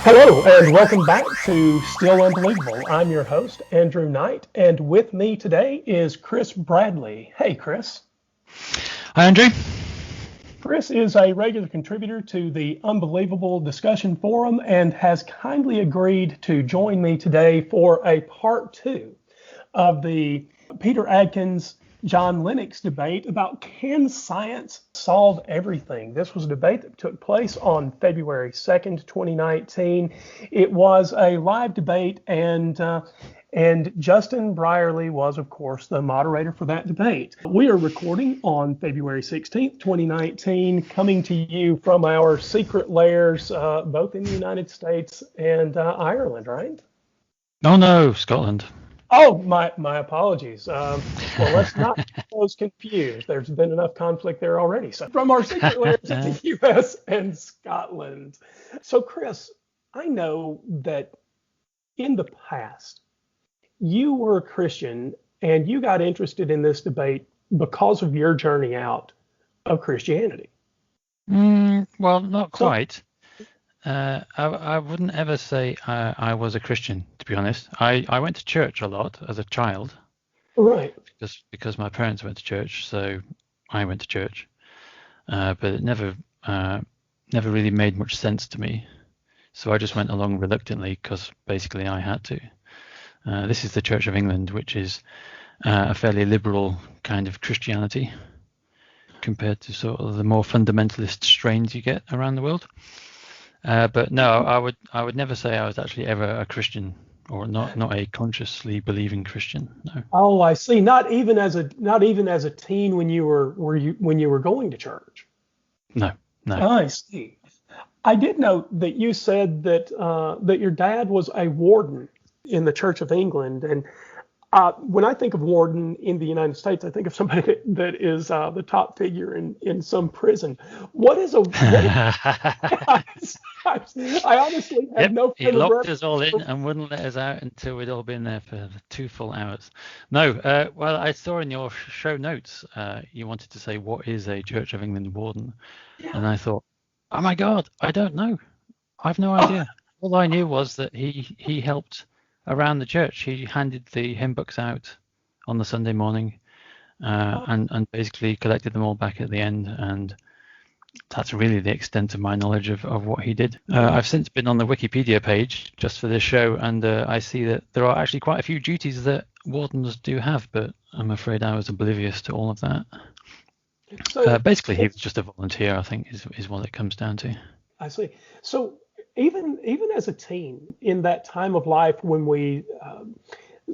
Hello, and welcome back to Still Unbelievable. I'm your host, Andrew Knight, and with me today is Chris Bradley. Hey, Chris. Hi, Andrew. Chris is a regular contributor to the Unbelievable discussion forum and has kindly agreed to join me today for a part two of the Peter Atkins, John Lennox debate about can science solve everything? This was a debate that took place on February 2nd, 2019. It was a live debate, and Justin Brierley was, of course, the moderator for that debate. We are recording on February 16th, 2019, coming to you from our secret lairs, both in the United States and Ireland, right? Oh, no, Scotland. Oh, my apologies. Well, let's not get those confused. There's been enough conflict there already. So from our secret layers in the U.S. and Scotland. So, Chris, I know that in the past, you were a Christian and you got interested in this debate because of your journey out of Christianity. Well, not quite. I wouldn't ever say I was a Christian, to be honest. I went to church a lot as a child. Right. Because my parents went to church, so I went to church. But it never really made much sense to me. So I just went along reluctantly because basically I had to. This is the Church of England, which is a fairly liberal kind of Christianity compared to sort of the more fundamentalist strains you get around the world. But no, I would never say I was actually ever a Christian, or not a consciously believing Christian. No. Oh, I see. Not even as a teen when you were going to church. No. I see. I did note that you said that that your dad was a warden in the Church of England, and when I think of warden in the United States, I think of somebody that is the top figure in some prison. What is a? I honestly have no. He locked us all in and wouldn't let us out until we'd all been there for 2 full hours. No, well, I saw in your show notes you wanted to say what is a Church of England warden, and I thought, oh my God, I don't know. I've no idea. All I knew was that he helped around the church. He handed the hymn books out on the Sunday morning and basically collected them all back at the end, and that's really the extent of my knowledge of what he did. I've since been on the Wikipedia page just for this show, and I see that there are actually quite a few duties that wardens do have, but I'm afraid I was oblivious to all of that. So basically he was just a volunteer, I think, is what it comes down to. I see. So even as a teen, in that time of life when we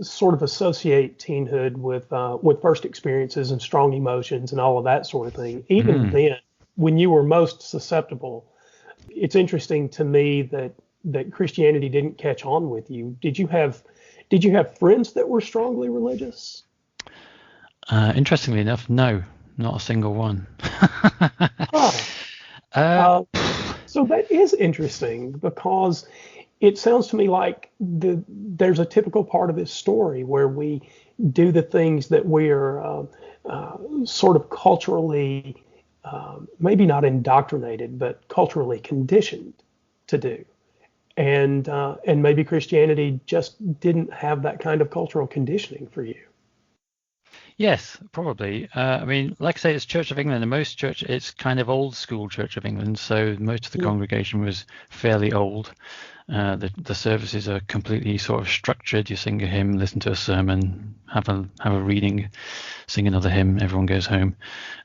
sort of associate teenhood with first experiences and strong emotions and all of that sort of thing, even then, when you were most susceptible, it's interesting to me that Christianity didn't catch on with you. Did you have friends that were strongly religious? Interestingly enough, no, not a single one. So that is interesting, because it sounds to me like there's a typical part of this story where we do the things that we're sort of culturally, maybe not indoctrinated, but culturally conditioned to do. And maybe Christianity just didn't have that kind of cultural conditioning for you. Yes, probably. I mean, like I say, it's Church of England, and most church, it's kind of old school Church of England. So most of the congregation was fairly old. The services are completely sort of structured. You sing a hymn, listen to a sermon, have a reading, sing another hymn, everyone goes home.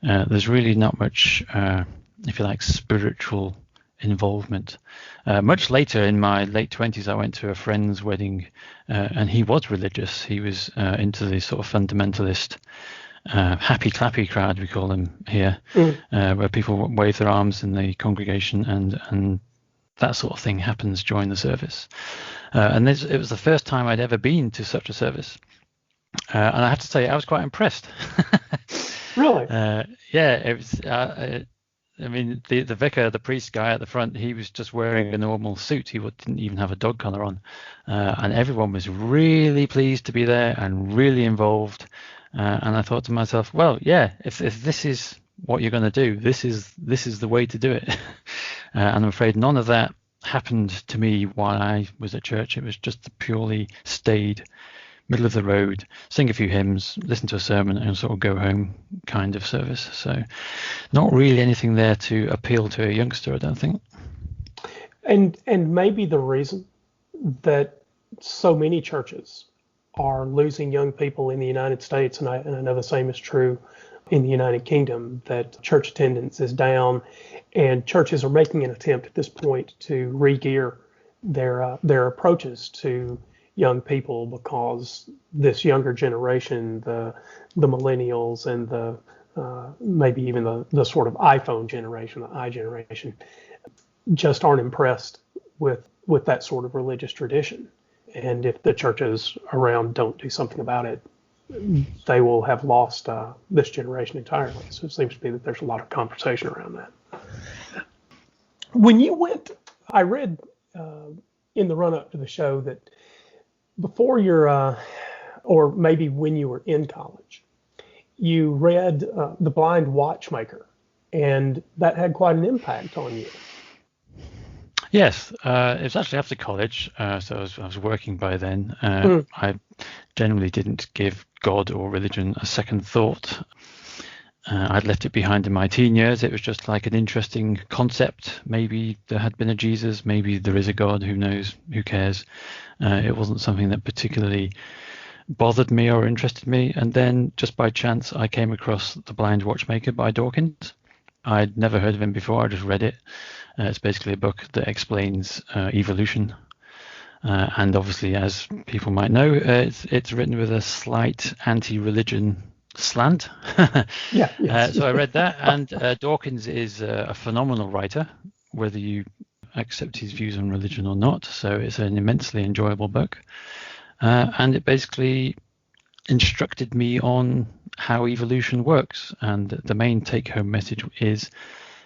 There's really not much, if you like, spiritual involvement. Much later, in my late 20s, I went to a friend's wedding, and he was religious. He was into the sort of fundamentalist happy clappy crowd, we call them here, where people wave their arms in the congregation, and that sort of thing happens during the service. And it was the first time I'd ever been to such a service, and I have to say I was quite impressed. Really? Yeah, it was. I mean, the vicar, the priest guy at the front, he was just wearing a normal suit. He didn't even have a dog collar on. And everyone was really pleased to be there and really involved. And I thought to myself, well, yeah, if this is what you're going to do, this is the way to do it. And I'm afraid none of that happened to me while I was at church. It was just a purely staid, middle of the road, sing a few hymns, listen to a sermon, and sort of go home kind of service. So not really anything there to appeal to a youngster, I don't think. And maybe the reason that so many churches are losing young people in the United States, and I know the same is true in the United Kingdom, that church attendance is down, and churches are making an attempt at this point to re-gear their approaches to young people, because this younger generation, the millennials and the maybe even the sort of iPhone generation, the I generation, just aren't impressed with that sort of religious tradition. And if the churches around don't do something about it, they will have lost this generation entirely. So it seems to be that there's a lot of conversation around that. When you went, I read in the run-up to the show that before your, or maybe when you were in college, you read The Blind Watchmaker, and that had quite an impact on you. Yes, it was actually after college, so I was working by then. I generally didn't give God or religion a second thought. I'd left it behind in my teen years. It was just like an interesting concept. Maybe there had been a Jesus, maybe there is a God, who knows, who cares. It wasn't something that particularly bothered me or interested me. And then just by chance, I came across The Blind Watchmaker by Dawkins. I'd never heard of him before. I just read it. It's basically a book that explains evolution. And obviously, as people might know, it's written with a slight anti-religion slant. Yeah. Yes. So I read that, and Dawkins is a phenomenal writer, whether you accept his views on religion or not. So it's an immensely enjoyable book. And it basically instructed me on how evolution works. And the main take-home message is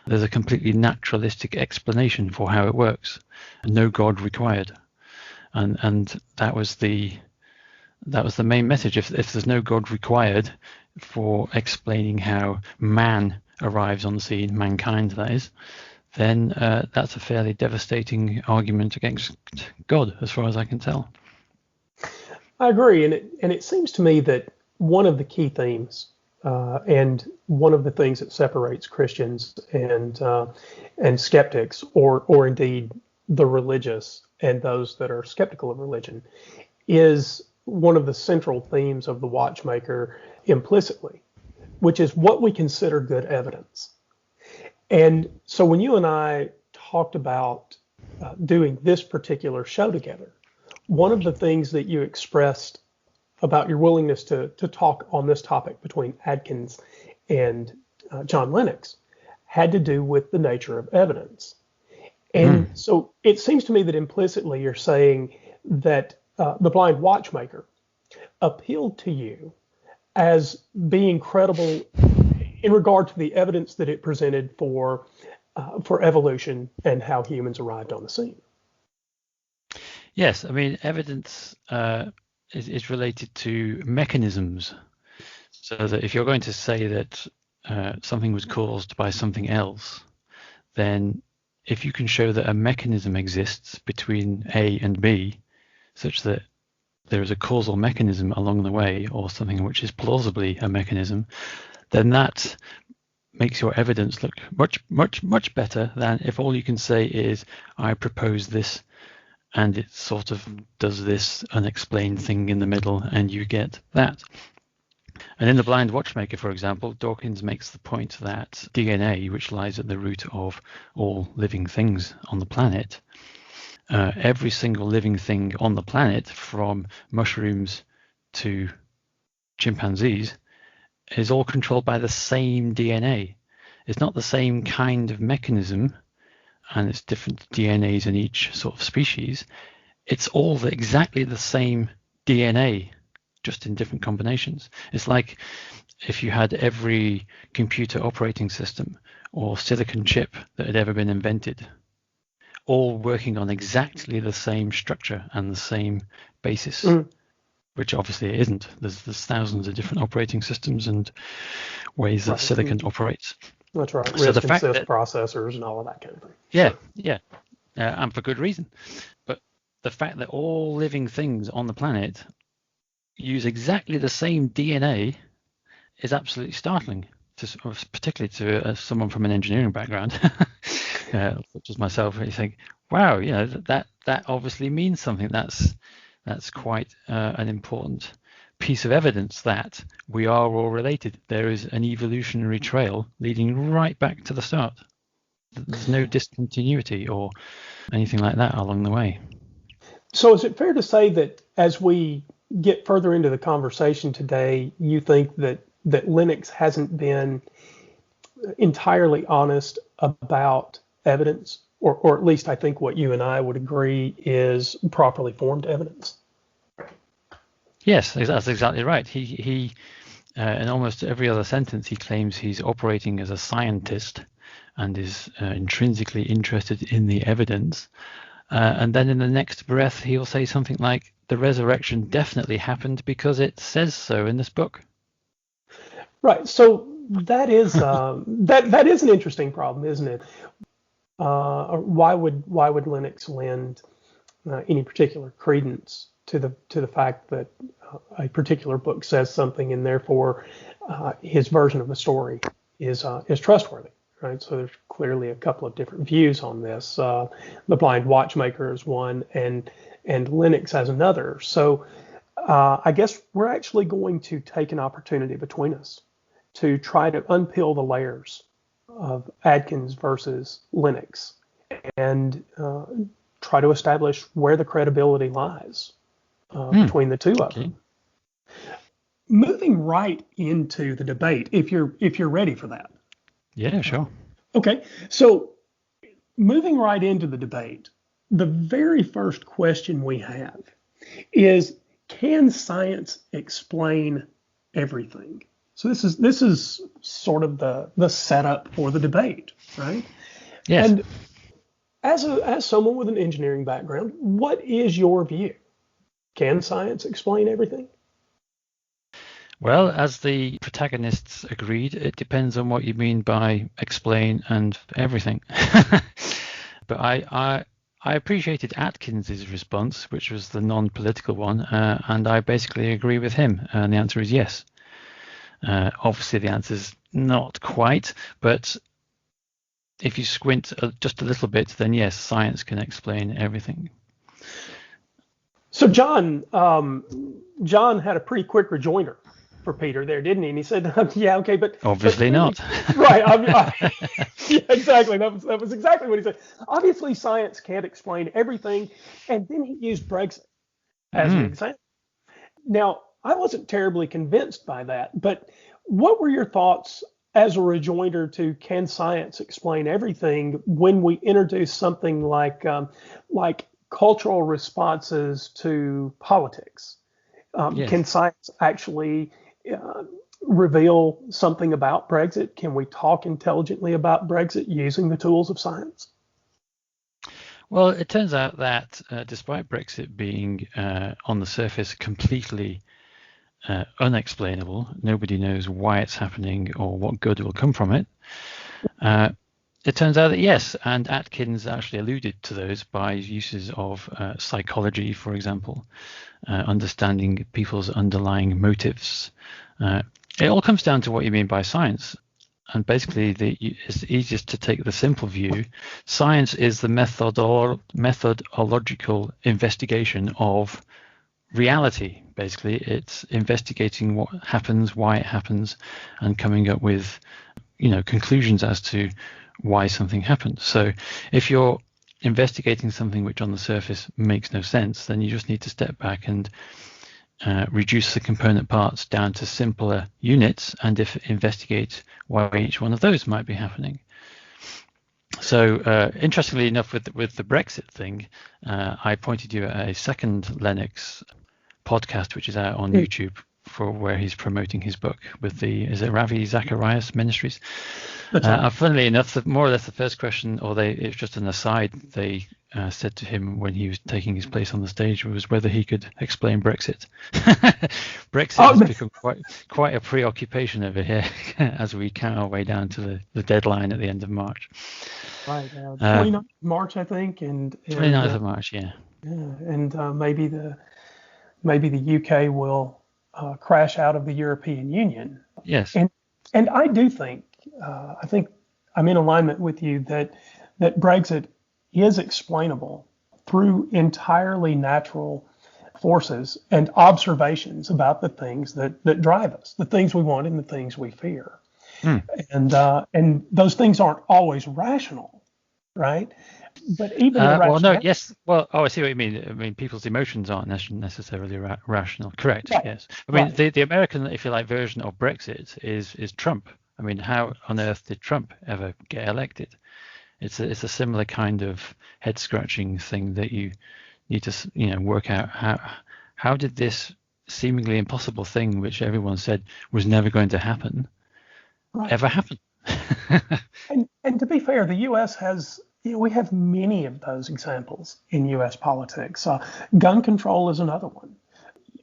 there's a completely naturalistic explanation for how it works. No God required. And that was the main message. If there's no God required for explaining how man arrives on the scene, mankind that is, then that's a fairly devastating argument against God, as far as I can tell. I agree, and it seems to me that one of the key themes and one of the things that separates Christians and skeptics, or indeed the religious and those that are skeptical of religion, is one of the central themes of the Watchmaker implicitly, which is what we consider good evidence. And so when you and I talked about doing this particular show together, one of the things that you expressed about your willingness to talk on this topic between Atkins and John Lennox had to do with the nature of evidence. And so it seems to me that implicitly you're saying that The Blind Watchmaker appealed to you as being credible in regard to the evidence that it presented for evolution and how humans arrived on the scene. Yes, I mean, evidence is related to mechanisms. So that if you're going to say that something was caused by something else, then if you can show that a mechanism exists between A and B, such that there is a causal mechanism along the way, or something which is plausibly a mechanism, then that makes your evidence look much better than if all you can say is, I propose this, and it sort of does this unexplained thing in the middle, and you get that. And in The Blind Watchmaker, for example, Dawkins makes the point that DNA, which lies at the root of all living things on the planet, every single living thing on the planet, from mushrooms to chimpanzees, is all controlled by the same DNA. It's not the same kind of mechanism, and it's different DNAs in each sort of species. It's all exactly the same DNA, just in different combinations. It's like if you had every computer operating system or silicon chip that had ever been invented, all working on exactly the same structure and the same basis, which obviously it isn't. There's thousands of different operating systems and ways that silicon operates. That's right. So RISC the fact and CISC that processors and all of that kind of thing. Yeah, Sure. yeah. and for good reason. But the fact that all living things on the planet use exactly the same DNA is absolutely startling, particularly to someone from an engineering background, such as myself. You think, wow, that obviously means something. That's quite an important piece of evidence that we are all related. There is an evolutionary trail leading right back to the start. There's no discontinuity or anything like that along the way. So is it fair to say that as we get further into the conversation today, you think that Lennox hasn't been entirely honest about evidence, or at least I think what you and I would agree is properly formed evidence? Yes, that's exactly right. He in almost every other sentence, he claims he's operating as a scientist and is intrinsically interested in the evidence. And then in the next breath, he'll say something like, the resurrection definitely happened because it says so in this book. Right. So that is that is an interesting problem, isn't it? Why would Lennox lend any particular credence to the fact that a particular book says something, and therefore his version of the story is trustworthy? Right. So there's clearly a couple of different views on this. The Blind Watchmaker is one, and Lennox has another. So I guess we're actually going to take an opportunity between us to try to unpeel the layers of Atkins versus Lennox and try to establish where the credibility lies between the two of them. Moving right into the debate, if you're ready for that. Yeah, sure. Okay, so moving right into the debate, the very first question we have is, can science explain everything? So this is sort of the setup for the debate, right? Yes. And as someone with an engineering background, what is your view? Can science explain everything? Well, as the protagonists agreed, it depends on what you mean by explain and everything. But I appreciated Atkins's response, which was the non-political one, and I basically agree with him. And the answer is yes. Obviously, the answer is not quite, but if you squint just a little bit, then yes, science can explain everything. So John had a pretty quick rejoinder for Peter there, didn't he? And he said, "Yeah, okay, but obviously not." Right? Yeah, exactly. That was exactly what he said. Obviously, science can't explain everything, and then he used Brexit as an example. Now, I wasn't terribly convinced by that, but what were your thoughts as a rejoinder to can science explain everything when we introduce something like cultural responses to politics? Yes. Can science actually reveal something about Brexit? Can we talk intelligently about Brexit using the tools of science? Well, it turns out that despite Brexit being on the surface completely unexplainable, nobody knows why it's happening or what good will come from it. It turns out that yes, and Atkins actually alluded to those by uses of psychology, for example, understanding people's underlying motives. It all comes down to what you mean by science. And basically, it's easiest to take the simple view. Science is the methodological investigation of reality. Basically, it's investigating what happens, why it happens, and coming up with, conclusions as to why something happens. So if you're investigating something which on the surface makes no sense, then you just need to step back and reduce the component parts down to simpler units and investigate why each one of those might be happening. So interestingly enough, with the Brexit thing, I pointed you at a second Lennox podcast, which is out on YouTube, for where he's promoting his book with is it Ravi Zacharias Ministries? Funnily enough, more or less the first question, it's just an aside, they said to him when he was taking his place on the stage was whether he could explain Brexit. Brexit has become quite a preoccupation over here as we count our way down to the deadline at the end of March. Right, 29th of March, I think, and 29th of March, yeah. Yeah, and maybe the UK will crash out of the European Union. Yes. And I do think I think I'm in alignment with you that Brexit is explainable through entirely natural forces and observations about the things that drive us, the things we want and the things we fear. And those things aren't always rational, right? But even yes. Well, I see what you mean. I mean, people's emotions aren't necessarily rational. Correct. Right. Yes. I mean, the American, if you like, version of Brexit is Trump. I mean, how on earth did Trump ever get elected? It's a similar kind of head scratching thing that you need to work out how did this seemingly impossible thing, which everyone said was never going to happen, ever happen? and to be fair, the U.S. has. We have many of those examples in U.S. politics. Gun control is another one.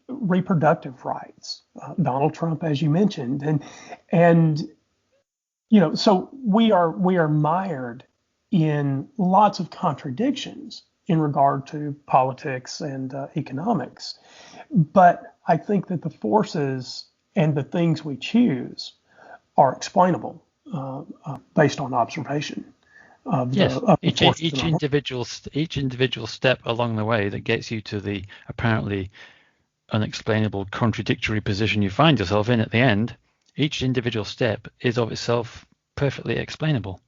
Reproductive rights, Donald Trump, as you mentioned, and so we are mired in lots of contradictions in regard to politics and economics. But I think that the forces and the things we choose are explainable based on observation. Each individual step along the way that gets you to the apparently unexplainable contradictory position you find yourself in at the end, each individual step is of itself perfectly explainable.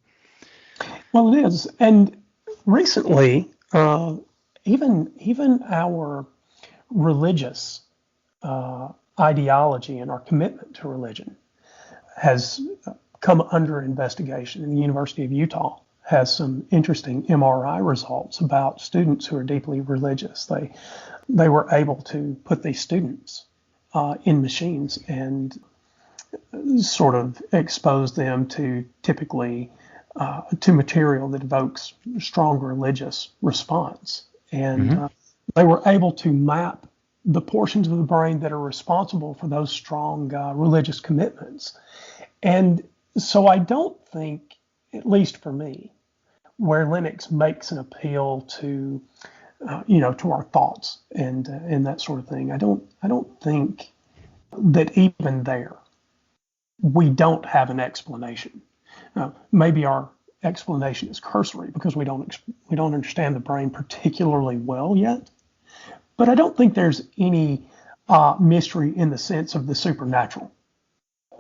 Well, it is. And recently, even our religious ideology and our commitment to religion has come under investigation. And the University of Utah has some interesting MRI results about students who are deeply religious. They were able to put these students in machines and sort of expose them to typically to material that evokes strong religious response. And they were able to map the portions of the brain that are responsible for those strong religious commitments. And so I don't think, at least for me, where Lennox makes an appeal to, to our thoughts and that sort of thing, I don't think that even there we don't have an explanation. Maybe our explanation is cursory because we don't understand the brain particularly well yet. But I don't think there's any mystery in the sense of the supernatural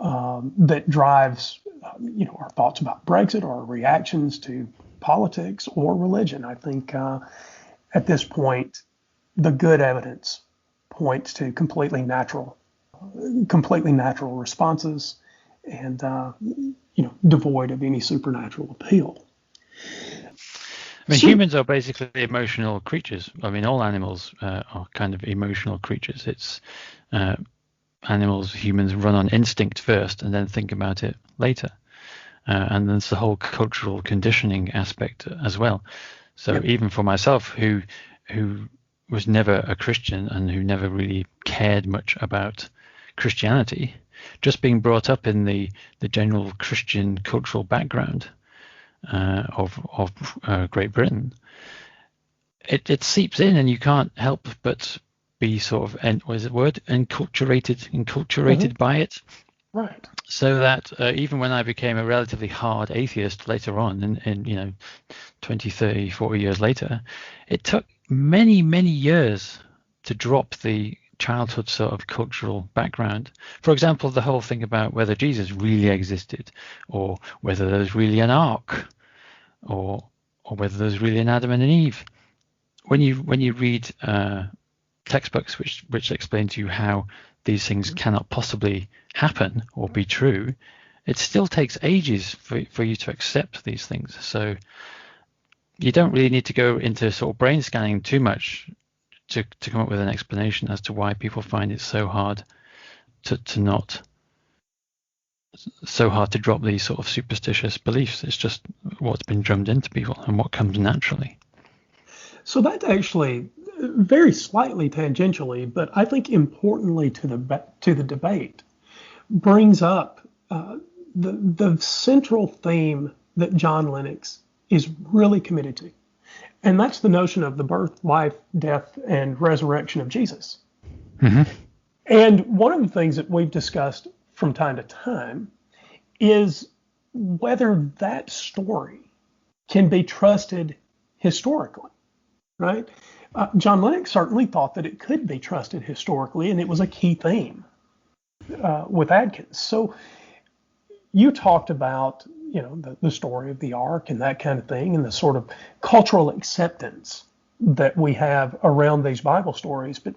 that drives, our thoughts about Brexit or our reactions to politics or religion. I think at this point, the good evidence points to completely natural responses and devoid of any supernatural appeal. I mean, humans are basically emotional creatures. I mean, all animals are kind of emotional creatures. It's humans run on instinct first and then think about it later. And there's the whole cultural conditioning aspect as well. So even for myself, who was never a Christian and who never really cared much about Christianity, just being brought up in the general Christian cultural background of Great Britain, it seeps in, and you can't help but be sort of enculturated by it. Right. So that even when I became a relatively hard atheist later on, in 20, 30, 40 years later, it took many, many years to drop the childhood sort of cultural background. For example, the whole thing about whether Jesus really existed, or whether there's really an ark, or whether there's really an Adam and an Eve. When you read textbooks which explain to you how these things cannot possibly happen or be true, it still takes ages for you to accept these things. So you don't really need to go into sort of brain scanning too much to come up with an explanation as to why people find it so hard to drop these sort of superstitious beliefs. It's just what's been drummed into people and what comes naturally. So that's actually very slightly tangentially, but I think importantly to the debate, brings up the central theme that John Lennox is really committed to, and that's the notion of the birth, life, death, and resurrection of Jesus. Mm-hmm. And one of the things that we've discussed from time to time is whether that story can be trusted historically, right? John Lennox certainly thought that it could be trusted historically, and it was a key theme with Atkins. So you talked about, the story of the Ark and that kind of thing, and the sort of cultural acceptance that we have around these Bible stories. But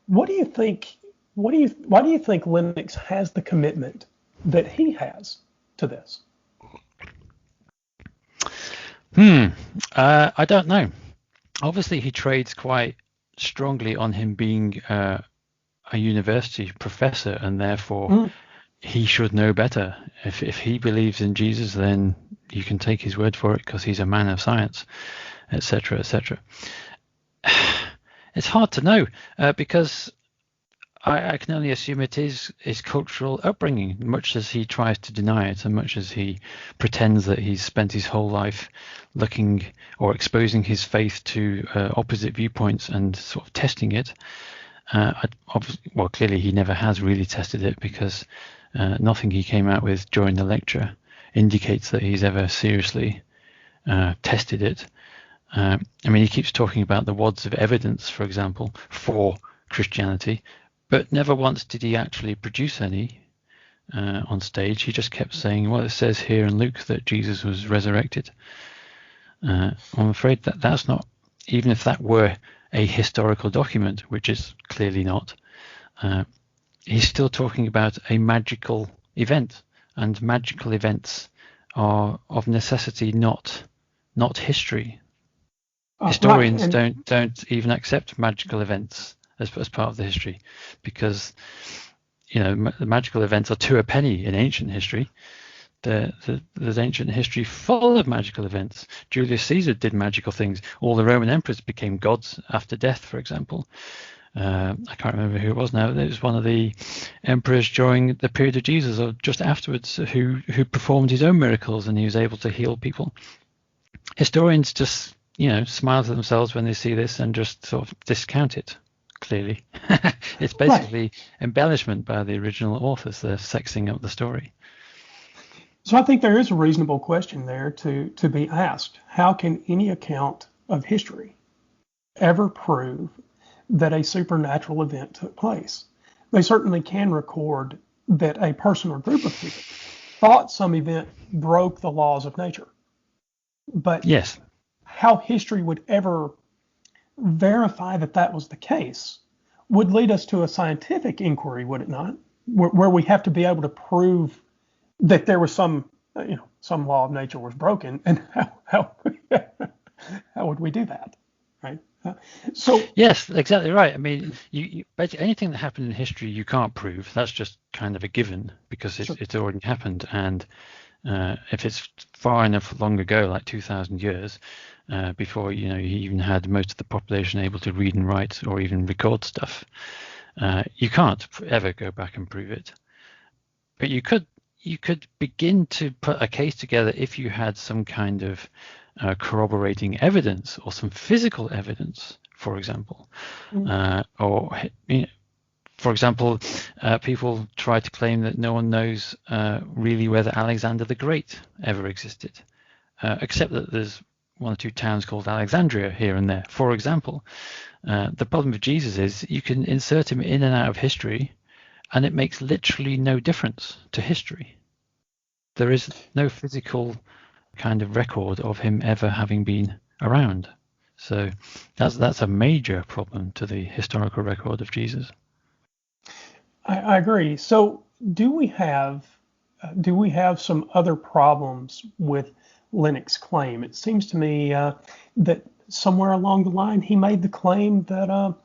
what do you think? Why do you think Lennox has the commitment that he has to this? I don't know. Obviously, he trades quite strongly on him being a university professor, and therefore he should know better. If he believes in Jesus, then you can take his word for it because he's a man of science, etc., etc. It's hard to know because I can only assume it is his cultural upbringing, much as he tries to deny it, and much as he pretends that he's spent his whole life looking or exposing his faith to opposite viewpoints and sort of testing it. Clearly he never has really tested it, because nothing he came out with during the lecture indicates that he's ever seriously tested it. He keeps talking about the wads of evidence, for example, for Christianity, but never once did he actually produce any on stage. He just kept saying, well, it says here in Luke that Jesus was resurrected. I'm afraid that that's not, even if that were a historical document, which is clearly not, he's still talking about a magical event, and magical events are of necessity not history. Historians don't even accept magical events as part of the history, because the magical events are two a penny in ancient history. There's ancient history full of magical events. Julius Caesar did magical things. All the Roman emperors became gods after death, for example. I can't remember who it was now. It was one of the emperors during the period of Jesus or just afterwards who performed his own miracles, and he was able to heal people. Historians just smile to themselves when they see this and just sort of discount it. Clearly, it's basically embellishment by the original authors. They're sexing up the story. So I think there is a reasonable question there to be asked. How can any account of history ever prove that a supernatural event took place? They certainly can record that a person or group of people thought some event broke the laws of nature. But yes, how history would ever verify that was the case would lead us to a scientific inquiry, would it not? Where we have to be able to prove that there was some law of nature was broken, and how would we do that, right? So yes, exactly right. You basically anything that happened in history you can't prove. That's just kind of a given, because it's already happened, and if it's far enough long ago, like 2,000 years, before you even had most of the population able to read and write or even record stuff, you can't ever go back and prove it. But you could begin to put a case together if you had some kind of corroborating evidence, or some physical evidence, for example. For example, people try to claim that no one knows really whether Alexander the Great ever existed, except that there's one or two towns called Alexandria here and there, for example. The problem with Jesus is you can insert him in and out of history, and it makes literally no difference to history. There is no physical kind of record of him ever having been around. So that's a major problem to the historical record of Jesus. I agree. So do we have some other problems with Lennox's claim? It seems to me that somewhere along the line he made the claim that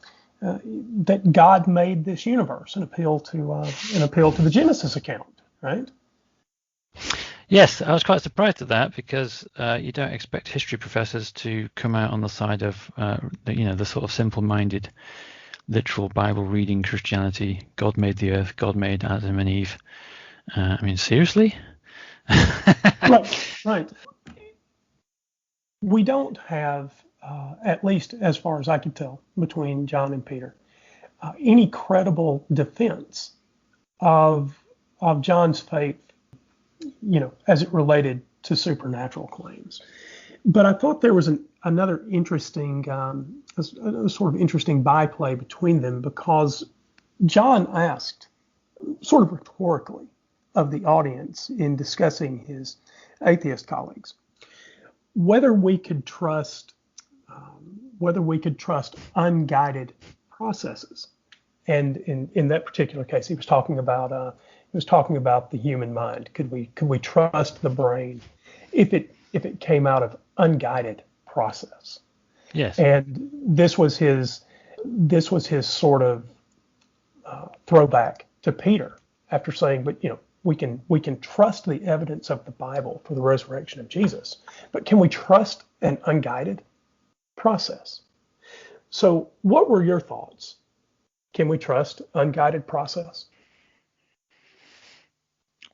that God made this universe, an appeal to the Genesis account, right? Yes, I was quite surprised at that because you don't expect history professors to come out on the side of the sort of simple-minded, literal Bible reading Christianity. God made the earth. God made Adam and Eve. I mean, seriously? Right. We don't have, at least as far as I could tell, between John and Peter, any credible defense of John's faith, as it related to supernatural claims. But I thought there was another interesting, a sort of interesting byplay between them, because John asked, sort of rhetorically, of the audience in discussing his atheist colleagues, whether we could trust unguided processes. And in that particular case, he was talking about the human mind. Could we trust the brain if it came out of unguided process? Yes. And this was his sort of throwback to Peter after saying, but we can trust the evidence of the Bible for the resurrection of Jesus, but can we trust an unguided process? So what were your thoughts? Can we trust unguided process?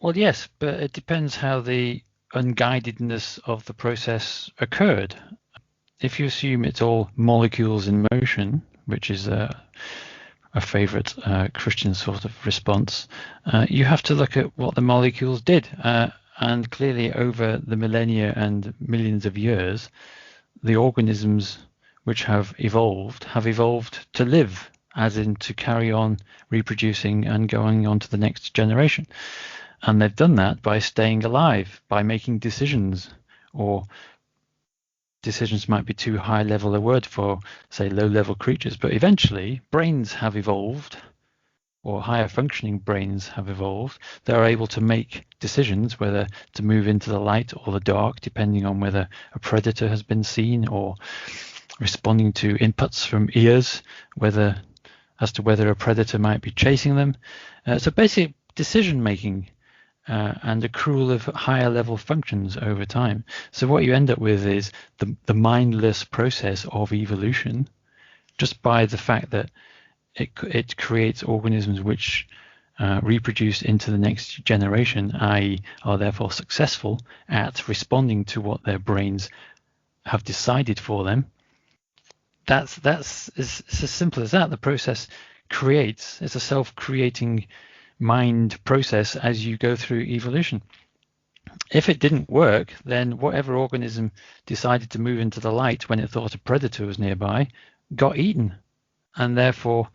Well, yes, but it depends how the unguidedness of the process occurred. If you assume it's all molecules in motion, which is a favorite Christian sort of response, you have to look at what the molecules did. And clearly over the millennia and millions of years, the organisms which have evolved to live, as in to carry on reproducing and going on to the next generation. And they've done that by staying alive, by making decisions, or decisions might be too high level a word for, say, low level creatures, but eventually brains have evolved, or higher functioning brains have evolved. They're able to make decisions whether to move into the light or the dark, depending on whether a predator has been seen, or responding to inputs from ears, as to whether a predator might be chasing them. So basic decision making and accrual of higher level functions over time. So what you end up with is the mindless process of evolution, just by the fact that it creates organisms which reproduce into the next generation, i.e. are therefore successful at responding to what their brains have decided for them. That's it's as simple as that. The process creates, it's a self-creating mind process as you go through evolution. If it didn't work, then whatever organism decided to move into the light when it thought a predator was nearby got eaten. And therefore,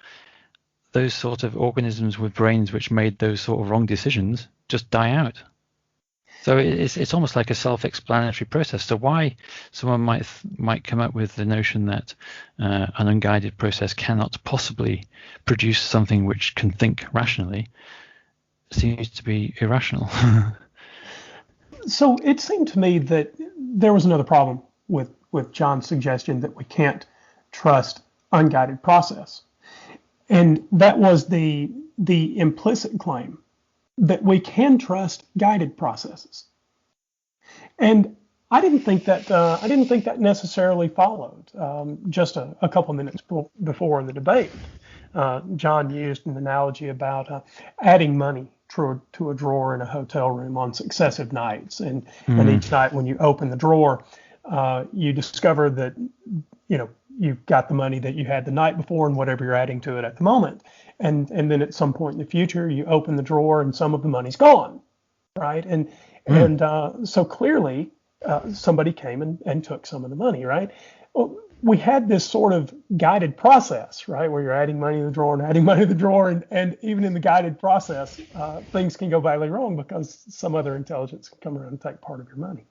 those sort of organisms with brains which made those sort of wrong decisions just die out. So it's almost like a self-explanatory process. So why someone might come up with the notion that an unguided process cannot possibly produce something which can think rationally seems to be irrational. So it seemed to me that there was another problem with John's suggestion that we can't trust unguided process. And that was the implicit claim that we can trust guided processes. And I didn't think that necessarily followed. Just a couple of minutes before in the debate, John used an analogy about adding money to a drawer in a hotel room on successive nights, and each night when you open the drawer, you discover that you've got the money that you had the night before and whatever you're adding to it at the moment. And then at some point in the future, you open the drawer and some of the money's gone, right? And so clearly somebody came and took some of the money, right? Well, we had this sort of guided process, right, where you're adding money to the drawer and adding money to the drawer, and even in the guided process, things can go badly wrong because some other intelligence can come around and take part of your money.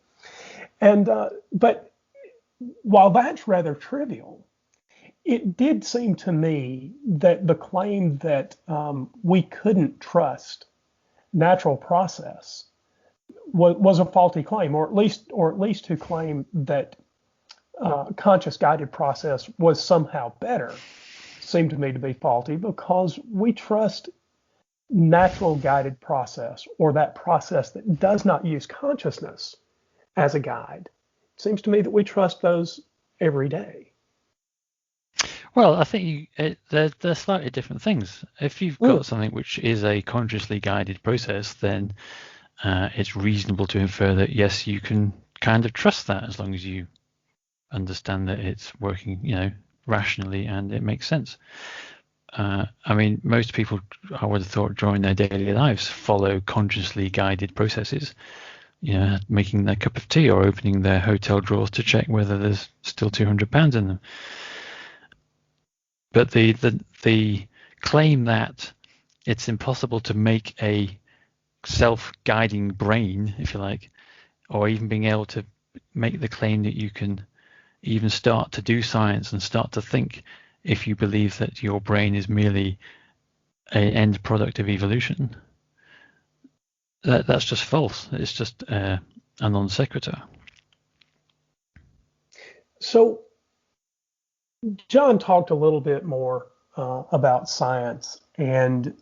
And but while that's rather trivial, it did seem to me that the claim that we couldn't trust natural process was a faulty claim, or at least to claim that conscious guided process was somehow better seemed to me to be faulty, because we trust natural guided process, or that process that does not use consciousness as a guide. It seems to me that we trust those every day. Well, I think they're slightly different things. If you've got something which is a consciously guided process, then it's reasonable to infer that, yes, you can kind of trust that as long as you understand that it's working, rationally and it makes sense. I mean, most people, I would have thought, during their daily lives follow consciously guided processes, making their cup of tea or opening their hotel drawers to check whether there's still £200 in them. But the claim that it's impossible to make a self-guiding brain, if you like, or even being able to make the claim that you can even start to do science and start to think if you believe that your brain is merely an end product of evolution, that's just false. It's just a non sequitur. So John talked a little bit more about science and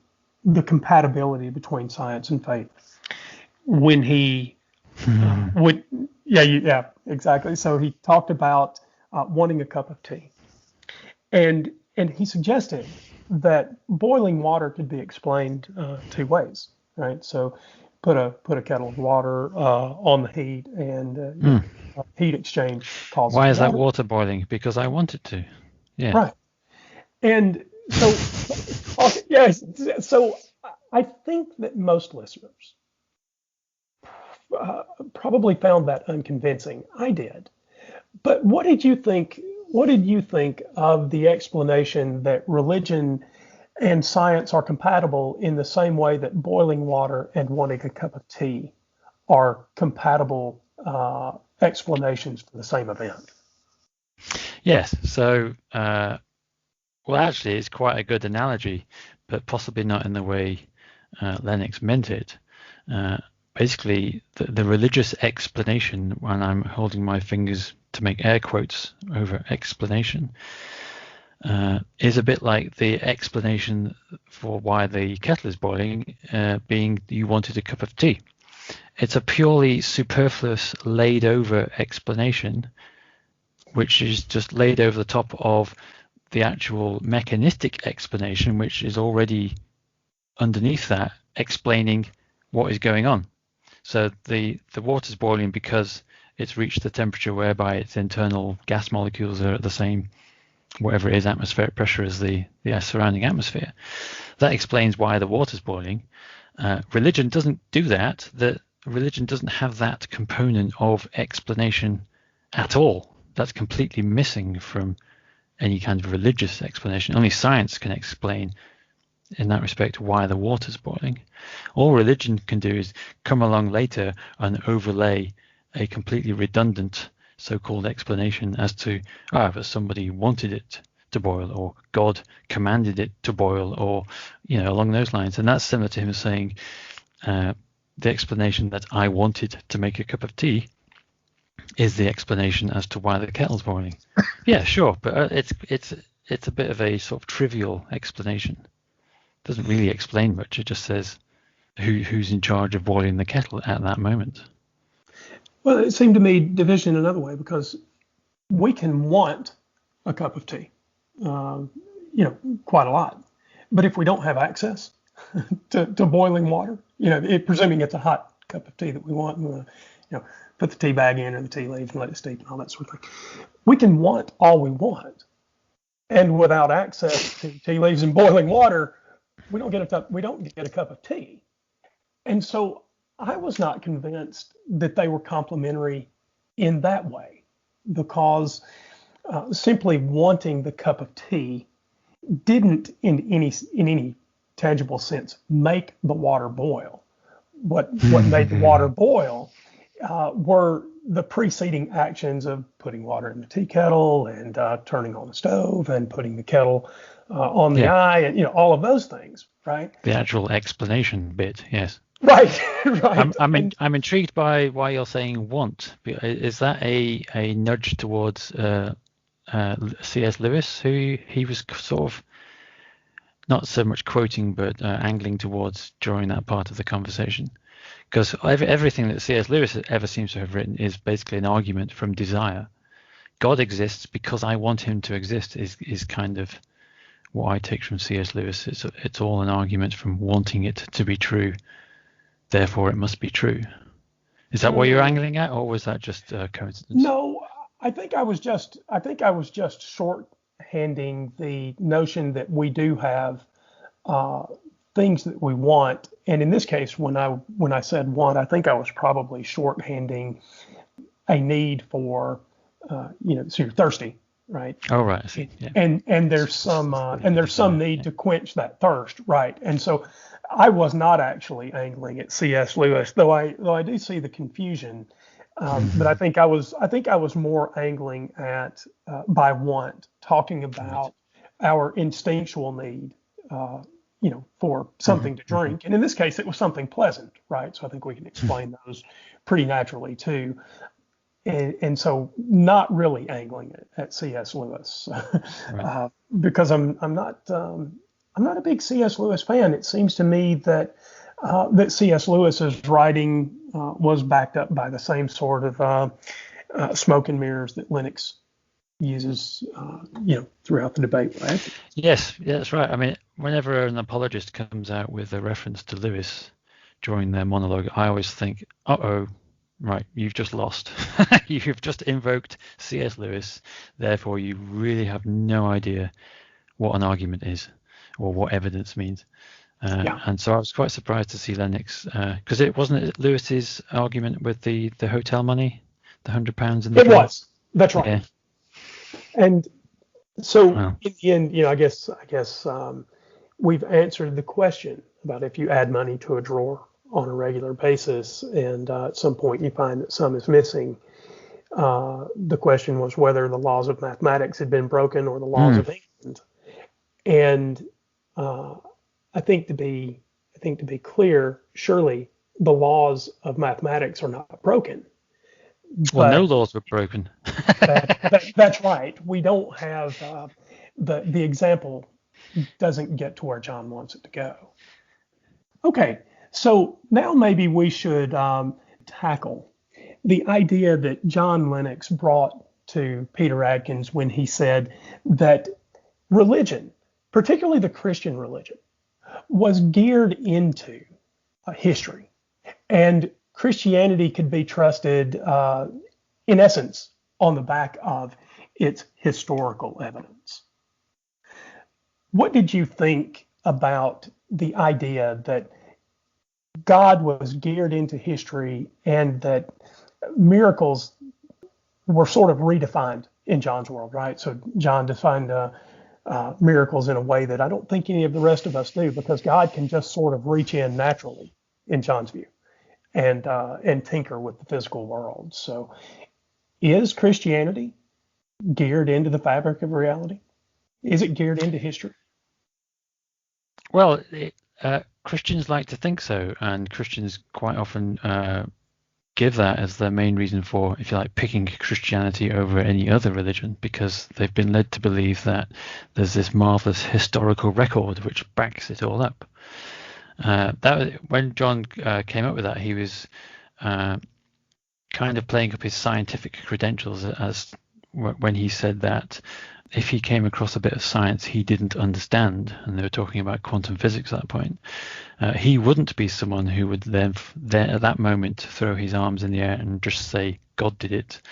the compatibility between science and faith when he yeah, exactly. So he talked about wanting a cup of tea, and he suggested that boiling water could be explained two ways, right? So put a kettle of water on the heat, and heat exchange causes Why is that water boiling? Because I want it to. Yeah. Right. And so, yes. So I think that most listeners probably found that unconvincing. I did. But what did you think? What did you think of the explanation that religion and science are compatible in the same way that boiling water and wanting a cup of tea are compatible explanations for the same event? Yes. So, well, actually, it's quite a good analogy, but possibly not in the way Lennox meant it. Basically, the religious explanation, when I'm holding my fingers to make air quotes over explanation, is a bit like the explanation for why the kettle is boiling, being you wanted a cup of tea. It's a purely superfluous, laid over explanation, which is just laid over the top of the actual mechanistic explanation, which is already underneath that, explaining what is going on. So the water's boiling because it's reached the temperature whereby its internal gas molecules are at the same, whatever it is, atmospheric pressure as the surrounding atmosphere. That explains why the water's boiling. Religion doesn't do that. Religion doesn't have that component of explanation at all. That's completely missing from any kind of religious explanation. Only science can explain, in that respect, why the water's boiling. All religion can do is come along later and overlay a completely redundant so-called explanation as to, but somebody wanted it to boil, or God commanded it to boil, or along those lines. And that's similar to him saying the explanation that I wanted to make a cup of tea is the explanation as to why the kettle's boiling. Yeah, sure, but it's a bit of a sort of trivial explanation. It doesn't really explain much. It just says who's in charge of boiling the kettle at that moment. Well, it seemed to me division another way, because we can want a cup of tea, quite a lot. But if we don't have access to boiling water, presuming it's a hot cup of tea that we want, and put the tea bag in or the tea leaves and let it steep and all that sort of thing. We can want all we want, and without access to tea leaves and boiling water, we don't get a cup of tea. And so I was not convinced that they were complementary in that way, because simply wanting the cup of tea didn't in any tangible sense make the water boil. What made the water boil were the preceding actions of putting water in the tea kettle and turning on the stove and putting the kettle on the eye, and all of those things, right? The actual explanation bit, yes. Right, right. I'm intrigued by why you're saying want. Is that a nudge towards C.S. Lewis, who he was sort of not so much quoting, but angling towards drawing that part of the conversation. Because everything that C.S. Lewis ever seems to have written is basically an argument from desire. God exists because I want him to exist is kind of what I take from C.S. Lewis. It's all an argument from wanting it to be true, therefore it must be true. Is that what you're angling at, or was that just a coincidence? No, I think I was just shorthanding the notion that we do have things that we want, and in this case, when I said want, I think I was probably shorthanding a need for, so you're thirsty, right? Oh, right. I see. Yeah. And there's some need to quench that thirst, right? And so I was not actually angling at C.S. Lewis, though I do see the confusion. But I think I was more angling at by want, talking about our instinctual need, for something to drink, and in this case, it was something pleasant, right? So I think we can explain those pretty naturally too. And so not really angling at C.S. Lewis, Right. because I'm not a big C.S. Lewis fan. It seems to me that C.S. Lewis's writing was backed up by the same sort of smoke and mirrors that Lennox uses, throughout the debate. Right? Yes, yeah, that's right. I mean, whenever an apologist comes out with a reference to Lewis during their monologue, I always think, uh-oh, right, you've just lost. You've just invoked C.S. Lewis, therefore you really have no idea what an argument is or what evidence means. And so I was quite surprised to see Lennox, because it wasn't Lewis's argument with the hotel money, the £100 in the It drawer? was. That's right. Yeah. And so Wow. in the end, I guess we've answered the question about if you add money to a drawer on a regular basis, and at some point you find that some is missing. The question was whether the laws of mathematics had been broken or the laws of England. And I think to be clear, surely the laws of mathematics are not broken. Well, no laws were broken. That's right. We don't have the example doesn't get to where John wants it to go. Okay, so now maybe we should tackle the idea that John Lennox brought to Peter Atkins when he said that religion, particularly the Christian religion, was geared into history, and Christianity could be trusted, in essence, on the back of its historical evidence. What did you think about the idea that God was geared into history and that miracles were sort of redefined in John's world, right? So John defined miracles in a way that I don't think any of the rest of us do, because God can just sort of reach in naturally, in John's view, and tinker with the physical world. So is Christianity geared into the fabric of reality? Is it geared into history? Well, Christians like to think so, and Christians quite often give that as their main reason for, if you like, picking Christianity over any other religion, because they've been led to believe that there's this marvelous historical record which backs it all up. When John came up with that, he was kind of playing up his scientific credentials as when he said that if he came across a bit of science he didn't understand, and they were talking about quantum physics at that point, he wouldn't be someone who would then at that moment throw his arms in the air and just say God did it.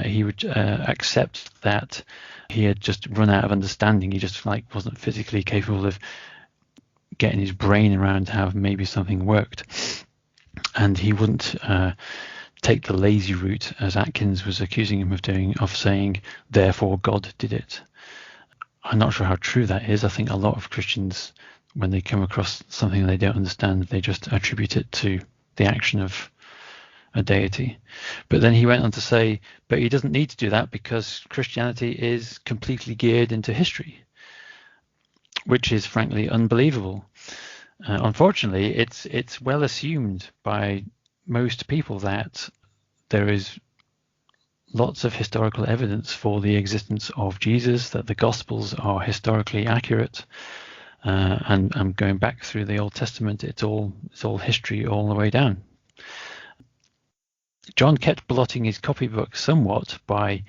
He would accept that he had just run out of understanding. He just wasn't physically capable of getting his brain around how maybe something worked, and he wouldn't take the lazy route, as Atkins was accusing him of doing, of saying, therefore God did it. I'm not sure how true that is. I think a lot of Christians, when they come across something they don't understand, they just attribute it to the action of a deity. But then he went on to say, but he doesn't need to do that because Christianity is completely geared into history, which is frankly unbelievable. Unfortunately, it's well assumed by most people that there is lots of historical evidence for the existence of Jesus, that the Gospels are historically accurate, and I'm going back through the Old Testament. It's all history all the way down. John kept blotting his copybook somewhat by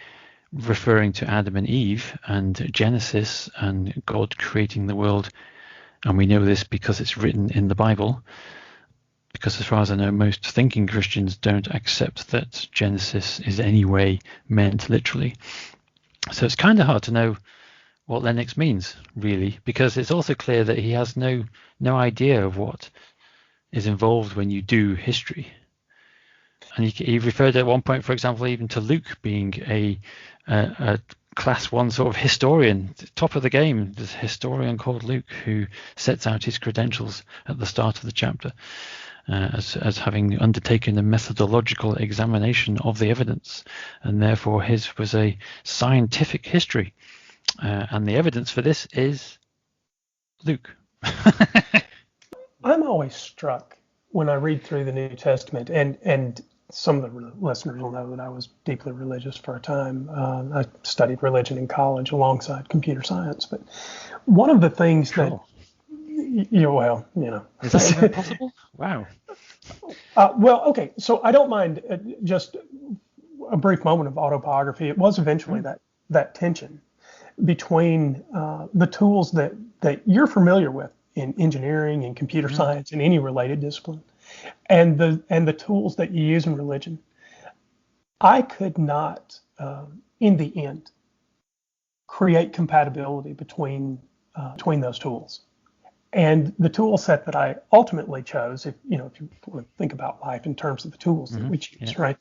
referring to Adam and Eve and Genesis and God creating the world. And we know this because it's written in the Bible. Because as far as I know, most thinking Christians don't accept that Genesis is any way meant literally. So it's kind of hard to know what Lennox means, really, because it's also clear that he has no idea of what is involved when you do history. And he referred at one point, for example, even to Luke being a class one sort of historian, top of the game. There's a historian called Luke who sets out his credentials at the start of the chapter as having undertaken a methodological examination of the evidence, and therefore his was a scientific history. And the evidence for this is Luke. I'm always struck when I read through the New Testament, and some of the listeners will know that I was deeply religious for a time. I studied religion in college alongside computer science. But one of the things that, Is that even possible? Wow. Well, okay. So I don't mind just a brief moment of autobiography. It was eventually that tension between the tools that you're familiar with in engineering and computer science and any related discipline, and the tools that you use in religion. I could not, in the end, create compatibility between those tools. And the tool set that I ultimately chose, if you want to think about life in terms of the tools that we choose, right?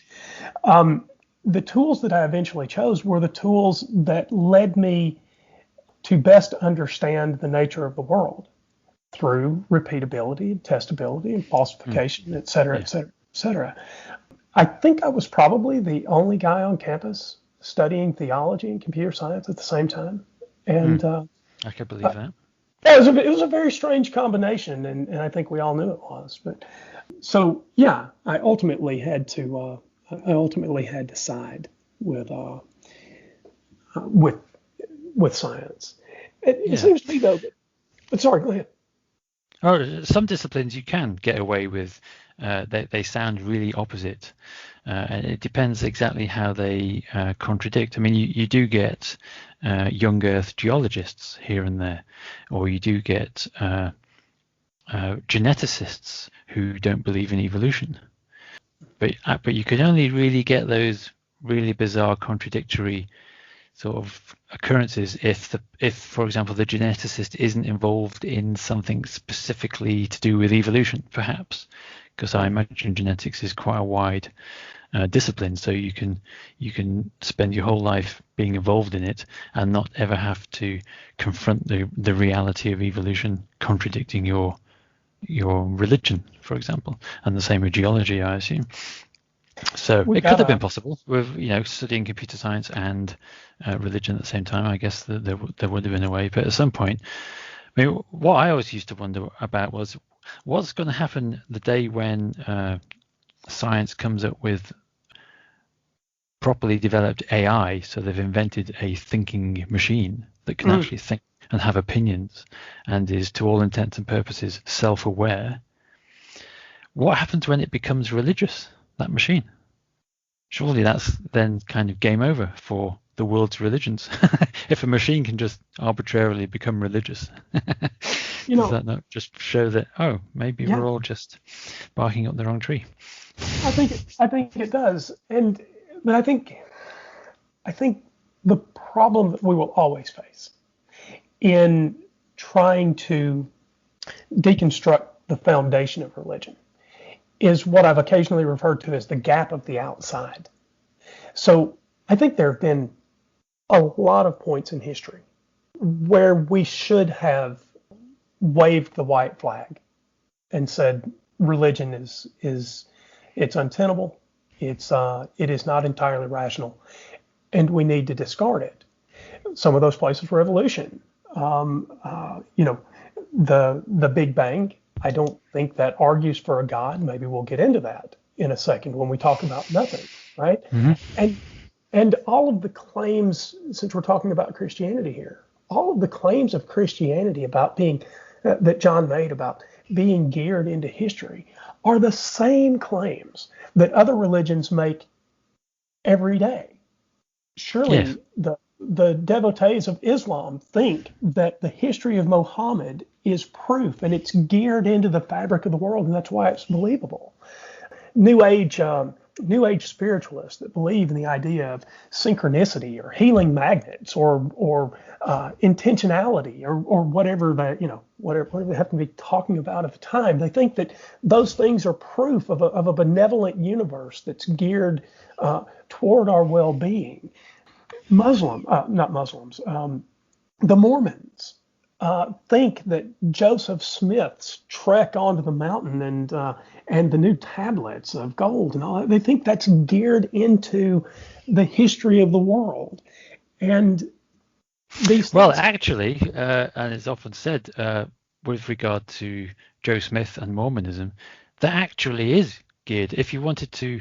The tools that I eventually chose were the tools that led me to best understand the nature of the world through repeatability, testability, and falsification, et cetera, et cetera, et cetera. I think I was probably the only guy on campus studying theology and computer science at the same time. And I can believe that. It was a very strange combination, and I think we all knew it was. But so yeah, I ultimately had to side with science. It seems to me though. But sorry, go ahead. Oh, some disciplines you can get away with. They sound really opposite, and it depends exactly how they contradict. I mean, you do get young Earth geologists here and there, or you do get geneticists who don't believe in evolution. But you can only really get those really bizarre, contradictory sort of occurrences if for example the geneticist isn't involved in something specifically to do with evolution, perhaps, because I imagine genetics is quite a wide discipline, so you can spend your whole life being involved in it and not ever have to confront the reality of evolution contradicting your religion, for example. And the same with geology, I assume. So it could have been possible with studying computer science and religion at the same time. I guess there would have been a way, but at some point, I mean, what I always used to wonder about was what's going to happen the day when science comes up with properly developed AI. So they've invented a thinking machine that can actually think and have opinions and is, to all intents and purposes, self-aware. What happens when it becomes religious? That machine. Surely that's then kind of game over for the world's religions. If a machine can just arbitrarily become religious, does that not just show that maybe we're all just barking up the wrong tree? I think it does, but I think the problem that we will always face in trying to deconstruct the foundation of religion is what I've occasionally referred to as the gap of the outside. So I think there have been a lot of points in history where we should have waved the white flag and said religion is it's untenable, it is not entirely rational, and we need to discard it. Some of those places were evolution. The Big Bang. I don't think that argues for a God. Maybe we'll get into that in a second when we talk about nothing, right? And all of the claims, since we're talking about Christianity here, all of the claims of Christianity about being that John made about being geared into history are the same claims that other religions make every day. Yes. Surely the devotees of Islam think that the history of Muhammad is proof, and it's geared into the fabric of the world, and that's why it's believable. New Age spiritualists that believe in the idea of synchronicity or healing magnets or intentionality or whatever that whatever they happen to be talking about at the time, they think that those things are proof of a benevolent universe that's geared toward our well-being. Not Muslims, the Mormons think that Joseph Smith's trek onto the mountain and the new tablets of gold and all that, they think that's geared into the history of the world. And these Well, things, actually, and it's often said with regard to Joe Smith and Mormonism, that actually is geared. If you wanted to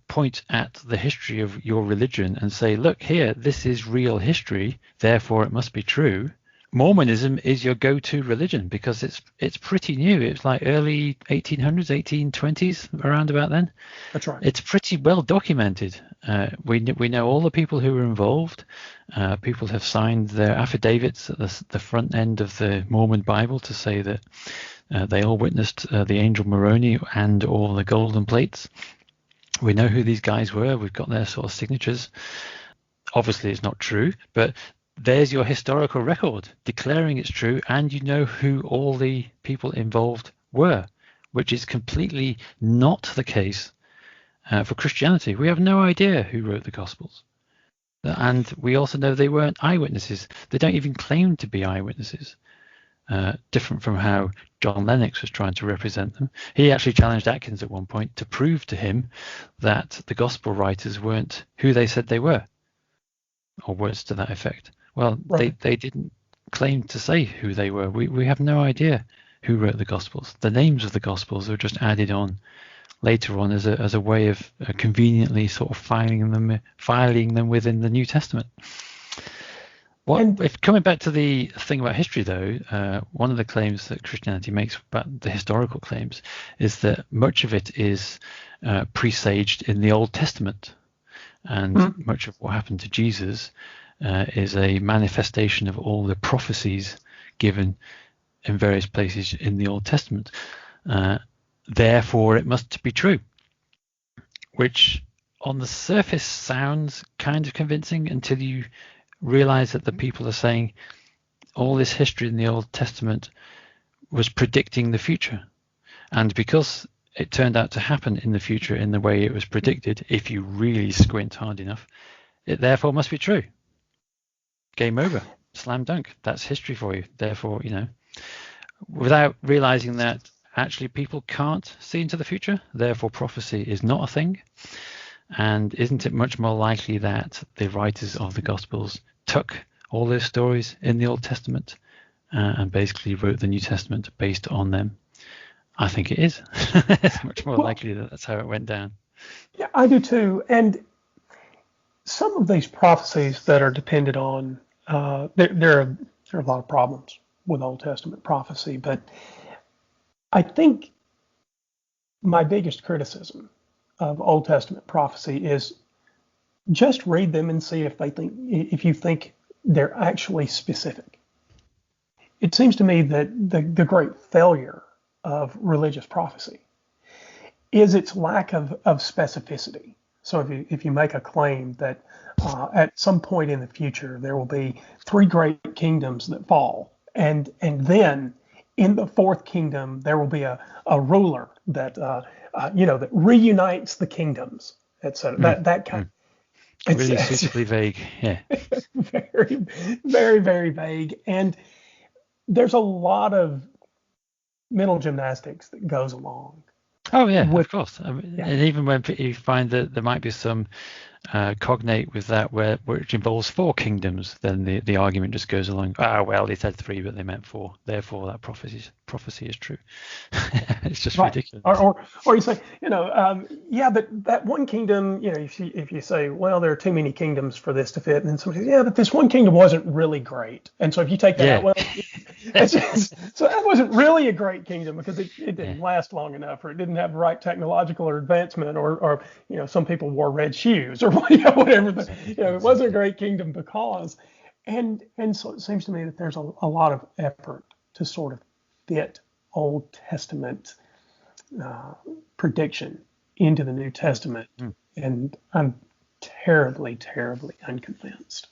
point at the history of your religion and say, look here, this is real history, therefore it must be true. Mormonism is your go-to religion because it's pretty new. It's like early 1800s, 1820s, around about then. that's right. It's pretty well documented. We know all the people who were involved. People have signed their affidavits at the front end of the Mormon Bible to say that they all witnessed the angel Moroni and all the golden plates. We know who these guys were. We've got their sort of signatures. Obviously, it's not true, but there's your historical record declaring it's true, and you know who all the people involved were, which is completely not the case for Christianity. We have no idea who wrote the Gospels. And we also know they weren't eyewitnesses. They don't even claim to be eyewitnesses. Different from how John Lennox was trying to represent them. He actually challenged Atkins at one point to prove to him that the gospel writers weren't who they said they were, or words to that effect. Well, Right. they didn't claim to say who they were. We have no idea who wrote the Gospels. The names of the Gospels are just added on later on as a way of conveniently sort of filing them within the New Testament. If coming back to the thing about history, though, one of the claims that Christianity makes about the historical claims is that much of it is presaged in the Old Testament, and much of what happened to Jesus is a manifestation of all the prophecies given in various places in the Old Testament. Therefore, it must be true, which on the surface sounds kind of convincing until you realize that the people are saying all this history in the Old Testament was predicting the future. And because it turned out to happen in the future in the way it was predicted, if you really squint hard enough, it therefore must be true. Game over. Slam dunk. That's history for you. Therefore, without realizing that actually people can't see into the future, therefore prophecy is not a thing. And isn't it much more likely that the writers of the Gospels took all those stories in the Old Testament and basically wrote the New Testament based on them? I think it is. It's much more likely that that's how it went down. Yeah, I do too. And some of these prophecies that are dependent on, there are a lot of problems with Old Testament prophecy, but I think my biggest criticism of Old Testament prophecy is just read them and see if you think they're actually specific. It seems to me that the great failure of religious prophecy is its lack of specificity. So if you make a claim that at some point in the future there will be 3 great kingdoms that fall, and then in the 4th kingdom there will be a ruler that that reunites the kingdoms, etc. That kind. Really suitably vague. Yeah. Very, very, very vague, and there's a lot of mental gymnastics that goes along. Oh yeah, of course. And even when you find that there might be some cognate with that which involves 4 kingdoms, then the argument just goes along. Well, they said 3, but they meant 4. Therefore, that prophecy is true. It's just Right. ridiculous. Or you say, yeah, but that one kingdom, if you say, well, there are too many kingdoms for this to fit, and then somebody says, yeah, but this one kingdom wasn't really great. And so if you take that out, well, so that wasn't really a great kingdom because it didn't last long enough, or it didn't have the right technological or advancement, or some people wore red shoes, or whatever. It wasn't a great kingdom because, and so it seems to me that there's a lot of effort to sort of fit Old Testament prediction into the New Testament, and I'm terribly, terribly unconvinced.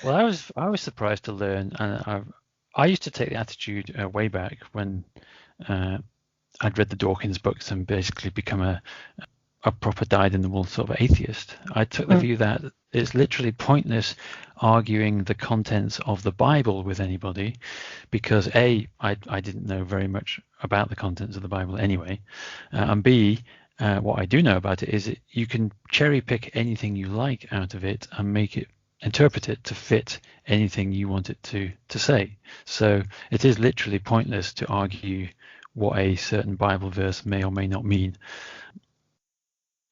Well, I was surprised to learn, and I used to take the attitude way back when I'd read the Dawkins books and basically become a proper dyed-in-the-wool sort of atheist. I took the view that it's literally pointless arguing the contents of the Bible with anybody, because A, I didn't know very much about the contents of the Bible anyway, and B, what I do know about it is you can cherry pick anything you like out of it and interpret it to fit anything you want it to say. So it is literally pointless to argue what a certain Bible verse may or may not mean.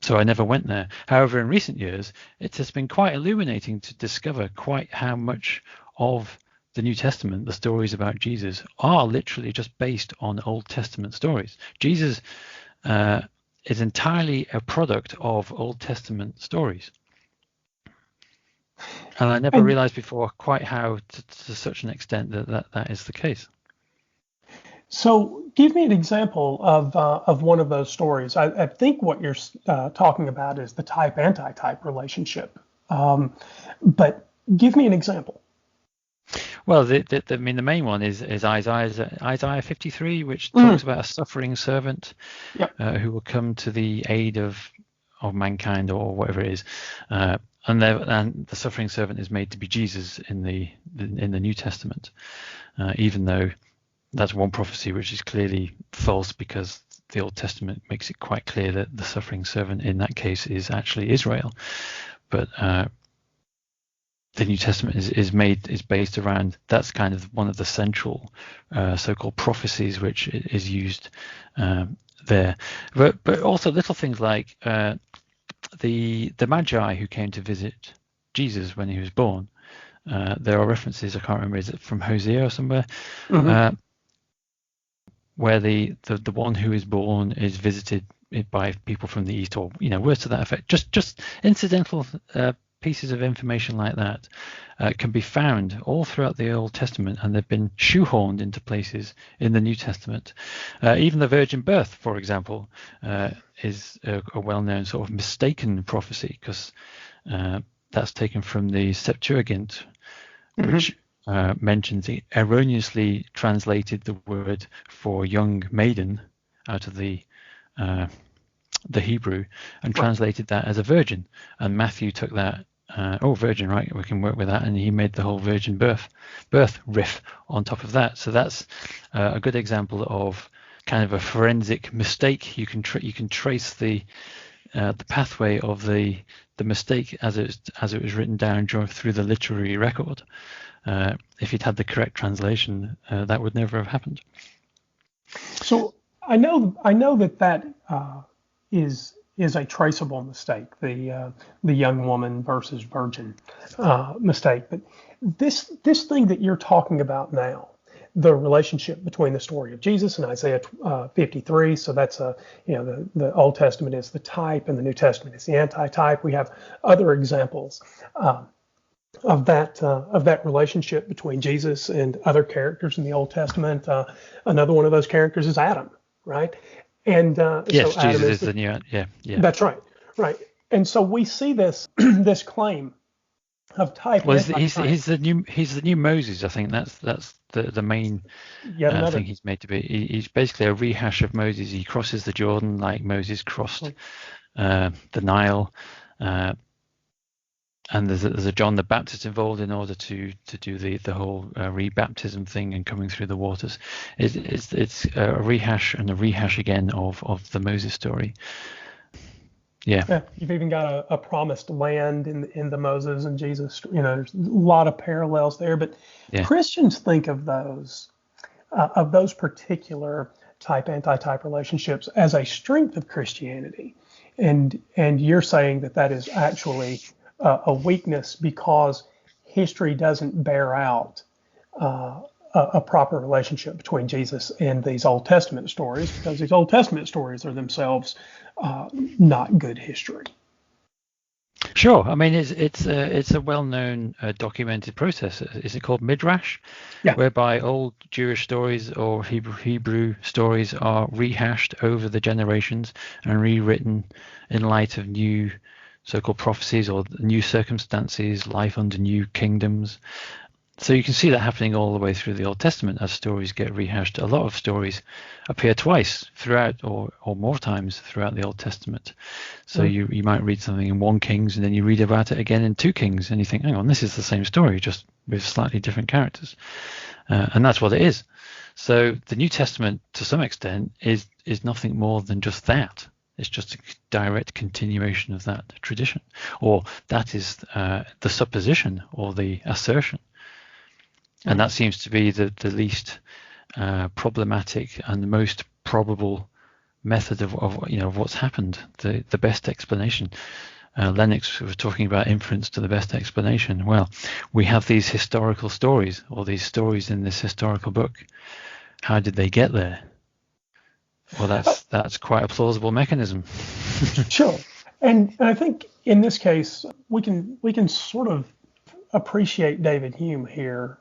So I never went there. However, in recent years, it has been quite illuminating to discover quite how much of the New Testament, the stories about Jesus, are literally just based on Old Testament stories. Jesus is entirely a product of Old Testament stories. And I never realized before quite how, to such an extent, that is the case. So give me an example of one of those stories. I think what you're talking about is the type-anti-type relationship. But give me an example. Well, the main one is Isaiah 53, which talks about a suffering servant who will come to the aid of mankind, or whatever it is. And the suffering servant is made to be Jesus in the New Testament, even though that's one prophecy which is clearly false, because the Old Testament makes it quite clear that the suffering servant in that case is actually Israel. But the New Testament is based around, that's kind of one of the central so-called prophecies which is used there. But also little things like the Magi who came to visit Jesus when he was born. There are references, I can't remember, is it from Hosea or somewhere, where the one who is born is visited by people from the east, or words to that effect. Just incidental pieces of information like that can be found all throughout the Old Testament, and they've been shoehorned into places in the New Testament. Even the virgin birth, for example, is a well-known sort of mistaken prophecy, because that's taken from the Septuagint, which mentions it erroneously translated the word for young maiden out of the Hebrew and translated that as a virgin. And Matthew took that, virgin, right, we can work with that, and he made the whole virgin birth riff on top of that. So that's a good example of kind of a forensic mistake. You can trace the pathway of the mistake as it was written down through the literary record. If you'd had the correct translation, that would never have happened. So I know that is a traceable mistake, the young woman versus virgin mistake. But this thing that you're talking about now, the relationship between the story of Jesus and Isaiah 53. So that's the Old Testament is the type and the New Testament is the anti-type. We have other examples of that relationship between Jesus and other characters in the Old Testament. Another one of those characters is Adam, right? And yes, so Jesus is the new, yeah. That's right. And so we see this this claim of type. Well, he's the new Moses. I think that's the main thing he's made to be. He's basically a rehash of Moses. He crosses the Jordan like Moses crossed the Nile. And there's a John the Baptist involved in order to do the whole rebaptism thing and coming through the waters. It's a rehash and a rehash again of the Moses story. Yeah. Yeah, you've even got a promised land in the Moses and Jesus. There's a lot of parallels there. But Yeah. Christians think of those particular type anti-type relationships as a strength of Christianity, and you're saying that is actually a weakness because history doesn't bear out a proper relationship between Jesus and these Old Testament stories, because these Old Testament stories are themselves not good history. Sure. I mean, it's a well-known documented process. Is it called midrash? Yeah. Whereby old Jewish stories or Hebrew stories are rehashed over the generations and rewritten in light of new so-called prophecies or new circumstances, life under new kingdoms. So you can see that happening all the way through the Old Testament as stories get rehashed. A lot of stories appear twice throughout or more times throughout the Old Testament. So you might read something in 1 Kings and then you read about it again in 2 Kings and you think, hang on, this is the same story, just with slightly different characters. And that's what it is. So the New Testament, to some extent, is nothing more than just that. It's just a direct continuation of that tradition. Or that is the supposition or the assertion. And that seems to be the least problematic and the most probable method of what's happened, the best explanation. Lennox was talking about inference to the best explanation. Well, we have these historical stories, or these stories in this historical book. How did they get there? Well, that's quite a plausible mechanism. Sure. And I think in this case, we can sort of appreciate David Hume here,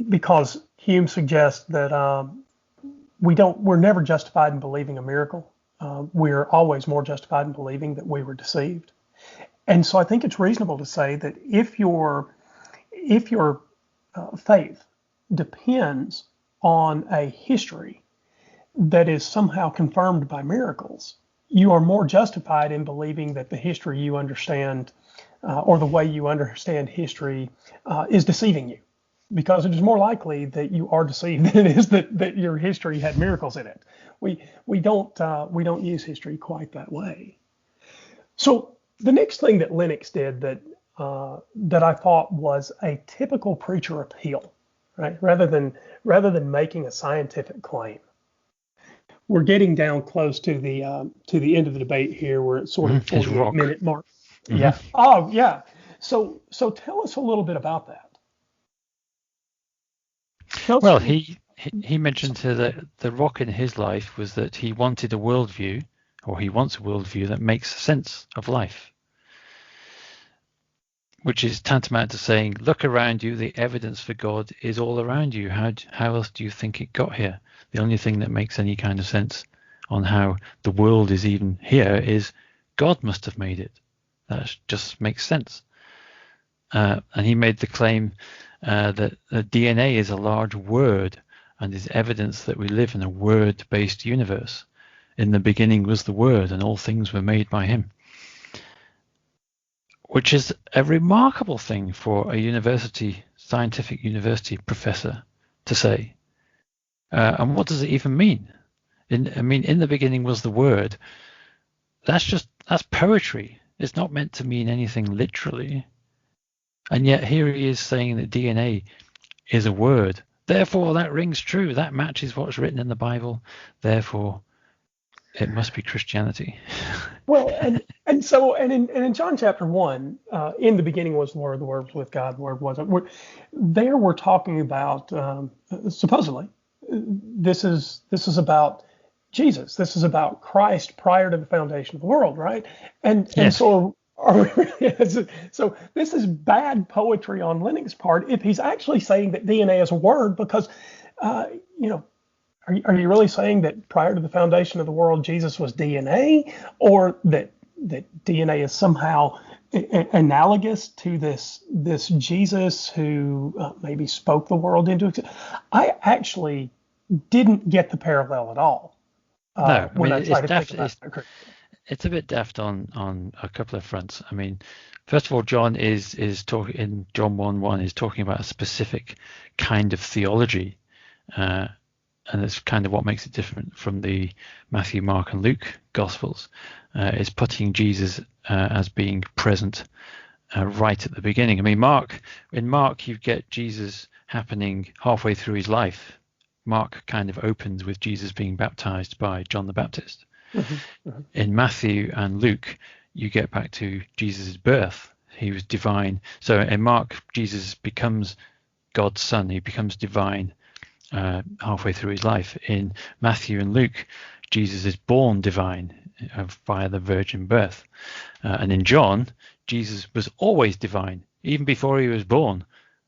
because Hume suggests that we're never justified in believing a miracle. We're always more justified in believing that we were deceived. And so I think it's reasonable to say that if your faith depends on a history that is somehow confirmed by miracles, you are more justified in believing that the history you understand or the way you understand history is deceiving you, because it is more likely that you are deceived than it is that your history had miracles in it. We don't use history quite that way. So the next thing that Lennox did that I thought was a typical preacher appeal, right? Rather than making a scientific claim. We're getting down close to the end of the debate here. We're at sort of 48-minute mark. Mm-hmm. Yeah. Oh, yeah. So tell us a little bit about that. Well, he mentioned that the rock in his life was that he wanted a worldview, or he wants a worldview that makes sense of life, which is tantamount to saying, look around you, the evidence for God is all around you. How else do you think it got here? The only thing that makes any kind of sense on how the world is even here is God must have made it. That just makes sense. And he made the claim that the DNA is a large word and is evidence that we live in a word-based universe. In the beginning was the Word, and all things were made by him. Which is a remarkable thing for a scientific university professor to say. And what does it even mean? In the beginning was the Word. That's poetry. It's not meant to mean anything literally. And yet here he is saying that DNA is a word. Therefore, that rings true. That matches what's written in the Bible. Therefore, it must be Christianity. Well, and in John chapter 1, in the beginning was the Word was with God, the Word wasn't. We're talking about supposedly this is about Jesus. This is about Christ prior to the foundation of the world, right? And so so this is bad poetry on Lennox's part if he's actually saying that DNA is a word, because are you really saying that prior to the foundation of the world Jesus was DNA, or that DNA is somehow analogous to this Jesus who maybe spoke the world into existence? I actually didn't get the parallel at all. No, I mean, it's a bit daft on a couple of fronts. I mean, first of all, John is talking in John 1:1 is talking about a specific kind of theology, and it's kind of what makes it different from the Matthew, Mark, and Luke Gospels, is putting Jesus as being present right at the beginning. I mean, in Mark, you get Jesus happening halfway through his life. Mark kind of opens with Jesus being baptized by John the Baptist. In Matthew and Luke, you get back to Jesus' birth. He was divine. So in Mark, Jesus becomes God's son. He becomes divine halfway through his life. In Matthew and Luke, Jesus is born divine via the virgin birth. And in John, Jesus was always divine, even before he was born,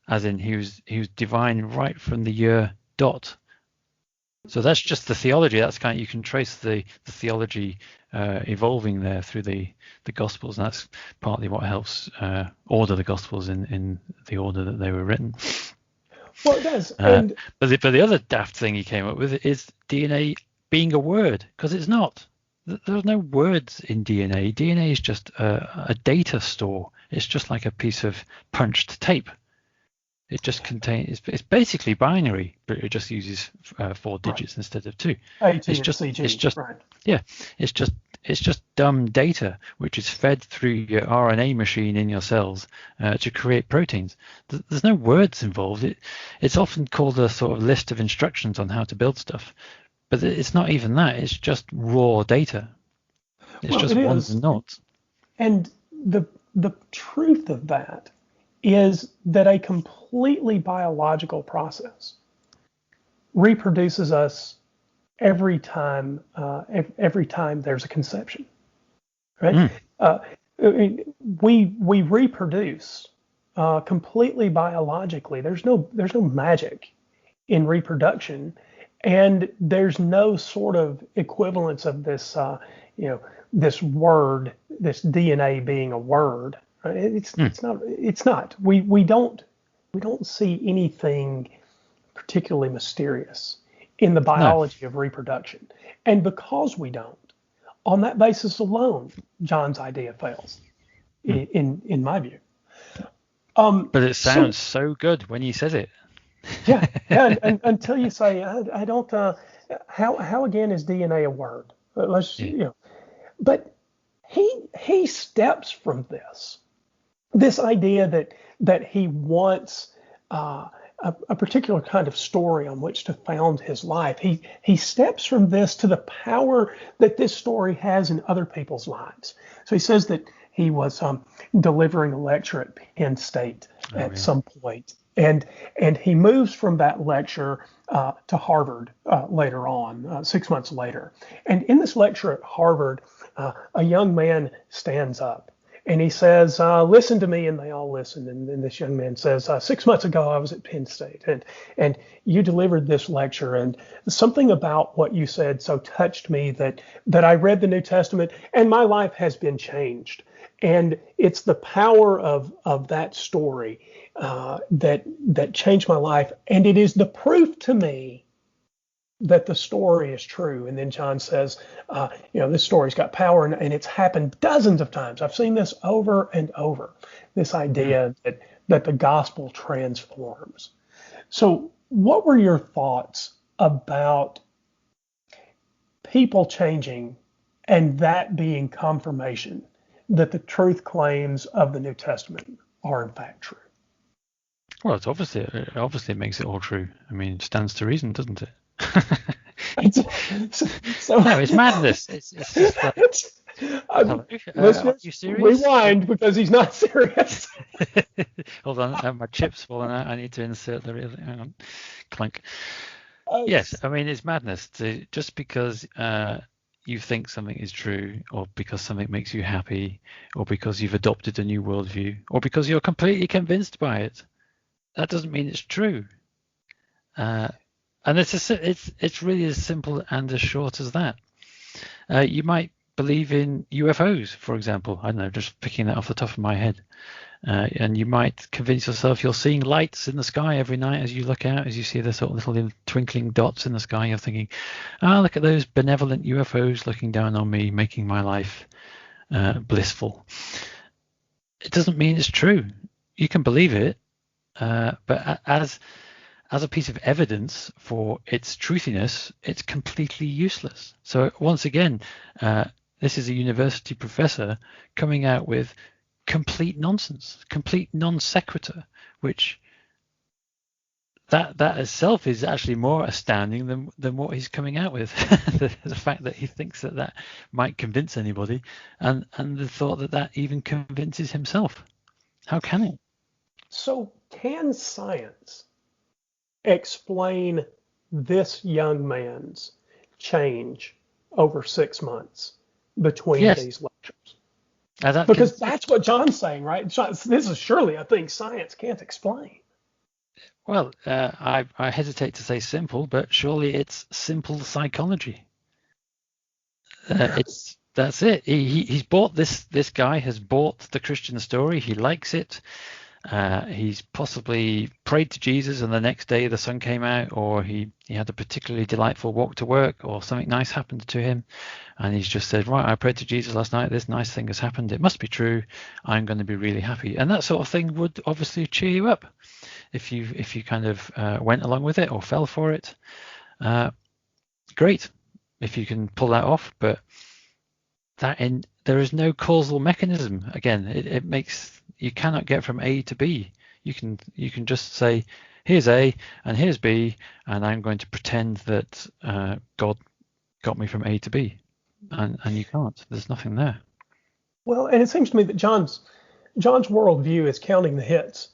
as in he was divine right from the year dot. So that's just the theology. That's kind of, you can trace the theology evolving there through the Gospels, and that's partly what helps order the Gospels in the order that they were written. Well, it does. But the other daft thing he came up with is DNA being a word, because it's not. There's no words in DNA. DNA is just a data store. It's just like a piece of punched tape. It just contains. It's basically binary, but it just uses 4 digits instead of 2. It's just right. Yeah. It's just dumb data which is fed through your RNA machine in your cells to create proteins. There's no words involved. It's often called a sort of list of instructions on how to build stuff, but it's not even that. It's just raw data. It's just ones and noughts. And the truth of that is that a completely biological process reproduces us every time there's a conception, right? We reproduce completely biologically. There's no magic in reproduction, and there's no sort of equivalence of this this word, this DNA being a word. It's not. We don't see anything particularly mysterious in the biology of reproduction, and because we don't, on that basis alone, John's idea fails, in my view. But it sounds so good when he says it. yeah, and until you say, I don't. How again is DNA a word? But he steps from this idea that he wants a particular kind of story on which to found his life. He steps from this to the power that this story has in other people's lives. So he says that he was delivering a lecture at Penn State at some point, and he moves from that lecture to Harvard later on, 6 months later. And in this lecture at Harvard, a young man stands up and he says, listen to me, and they all listen. And then this young man says, 6 months ago, I was at Penn State, and you delivered this lecture, and something about what you said so touched me that I read the New Testament, and my life has been changed. And it's the power of that story that changed my life, and it is the proof to me that the story is true. And then John says, this story's got power, and it's happened dozens of times. I've seen this over and over, this idea that the gospel transforms. So what were your thoughts about people changing and that being confirmation that the truth claims of the New Testament are in fact true? Well, it obviously makes it all true. I mean, it stands to reason, doesn't it? No, it's madness. It's just like, listeners, you serious? Rewind, because he's not serious. Hold on, my chip's falling out. I need to insert the real. Hang on, clunk. Yes, I mean, it's madness just because you think something is true, or because something makes you happy, or because you've adopted a new worldview, or because you're completely convinced by it. That doesn't mean it's true. And it's really as simple and as short as that. You might believe in UFOs, for example. I don't know, just picking that off the top of my head. And you might convince yourself you're seeing lights in the sky every night as you look out, as you see the sort of little twinkling dots in the sky. You're thinking, look at those benevolent UFOs looking down on me, making my life blissful. It doesn't mean it's true. You can believe it, but as as a piece of evidence for its truthiness, it's completely useless. So once again, this is a university professor coming out with complete nonsense, complete non sequitur, which that itself is actually more astounding than what he's coming out with. The fact that he thinks that might convince anybody, and the thought that even convinces himself. How can it? So can science explain this young man's change over 6 months between these lectures? Because that's what John's saying, right? This is surely a thing science can't explain. Well, I hesitate to say simple, but surely it's simple psychology. That's it. He's bought this guy has bought the Christian story. He likes it. He's possibly prayed to Jesus, and the next day the sun came out, or he had a particularly delightful walk to work, or something nice happened to him, and he's just said, right, I prayed to Jesus last night. This nice thing has happened. It must be true. I'm going to be really happy. And that sort of thing would obviously cheer you up if you kind of went along with it or fell for it. Great if you can pull that off, but there is no causal mechanism. Again, it makes you cannot get from A to B. You can just say, here's A and here's B, and I'm going to pretend that God got me from A to B, and you can't. There's nothing there. Well, and it seems to me that John's worldview is counting the hits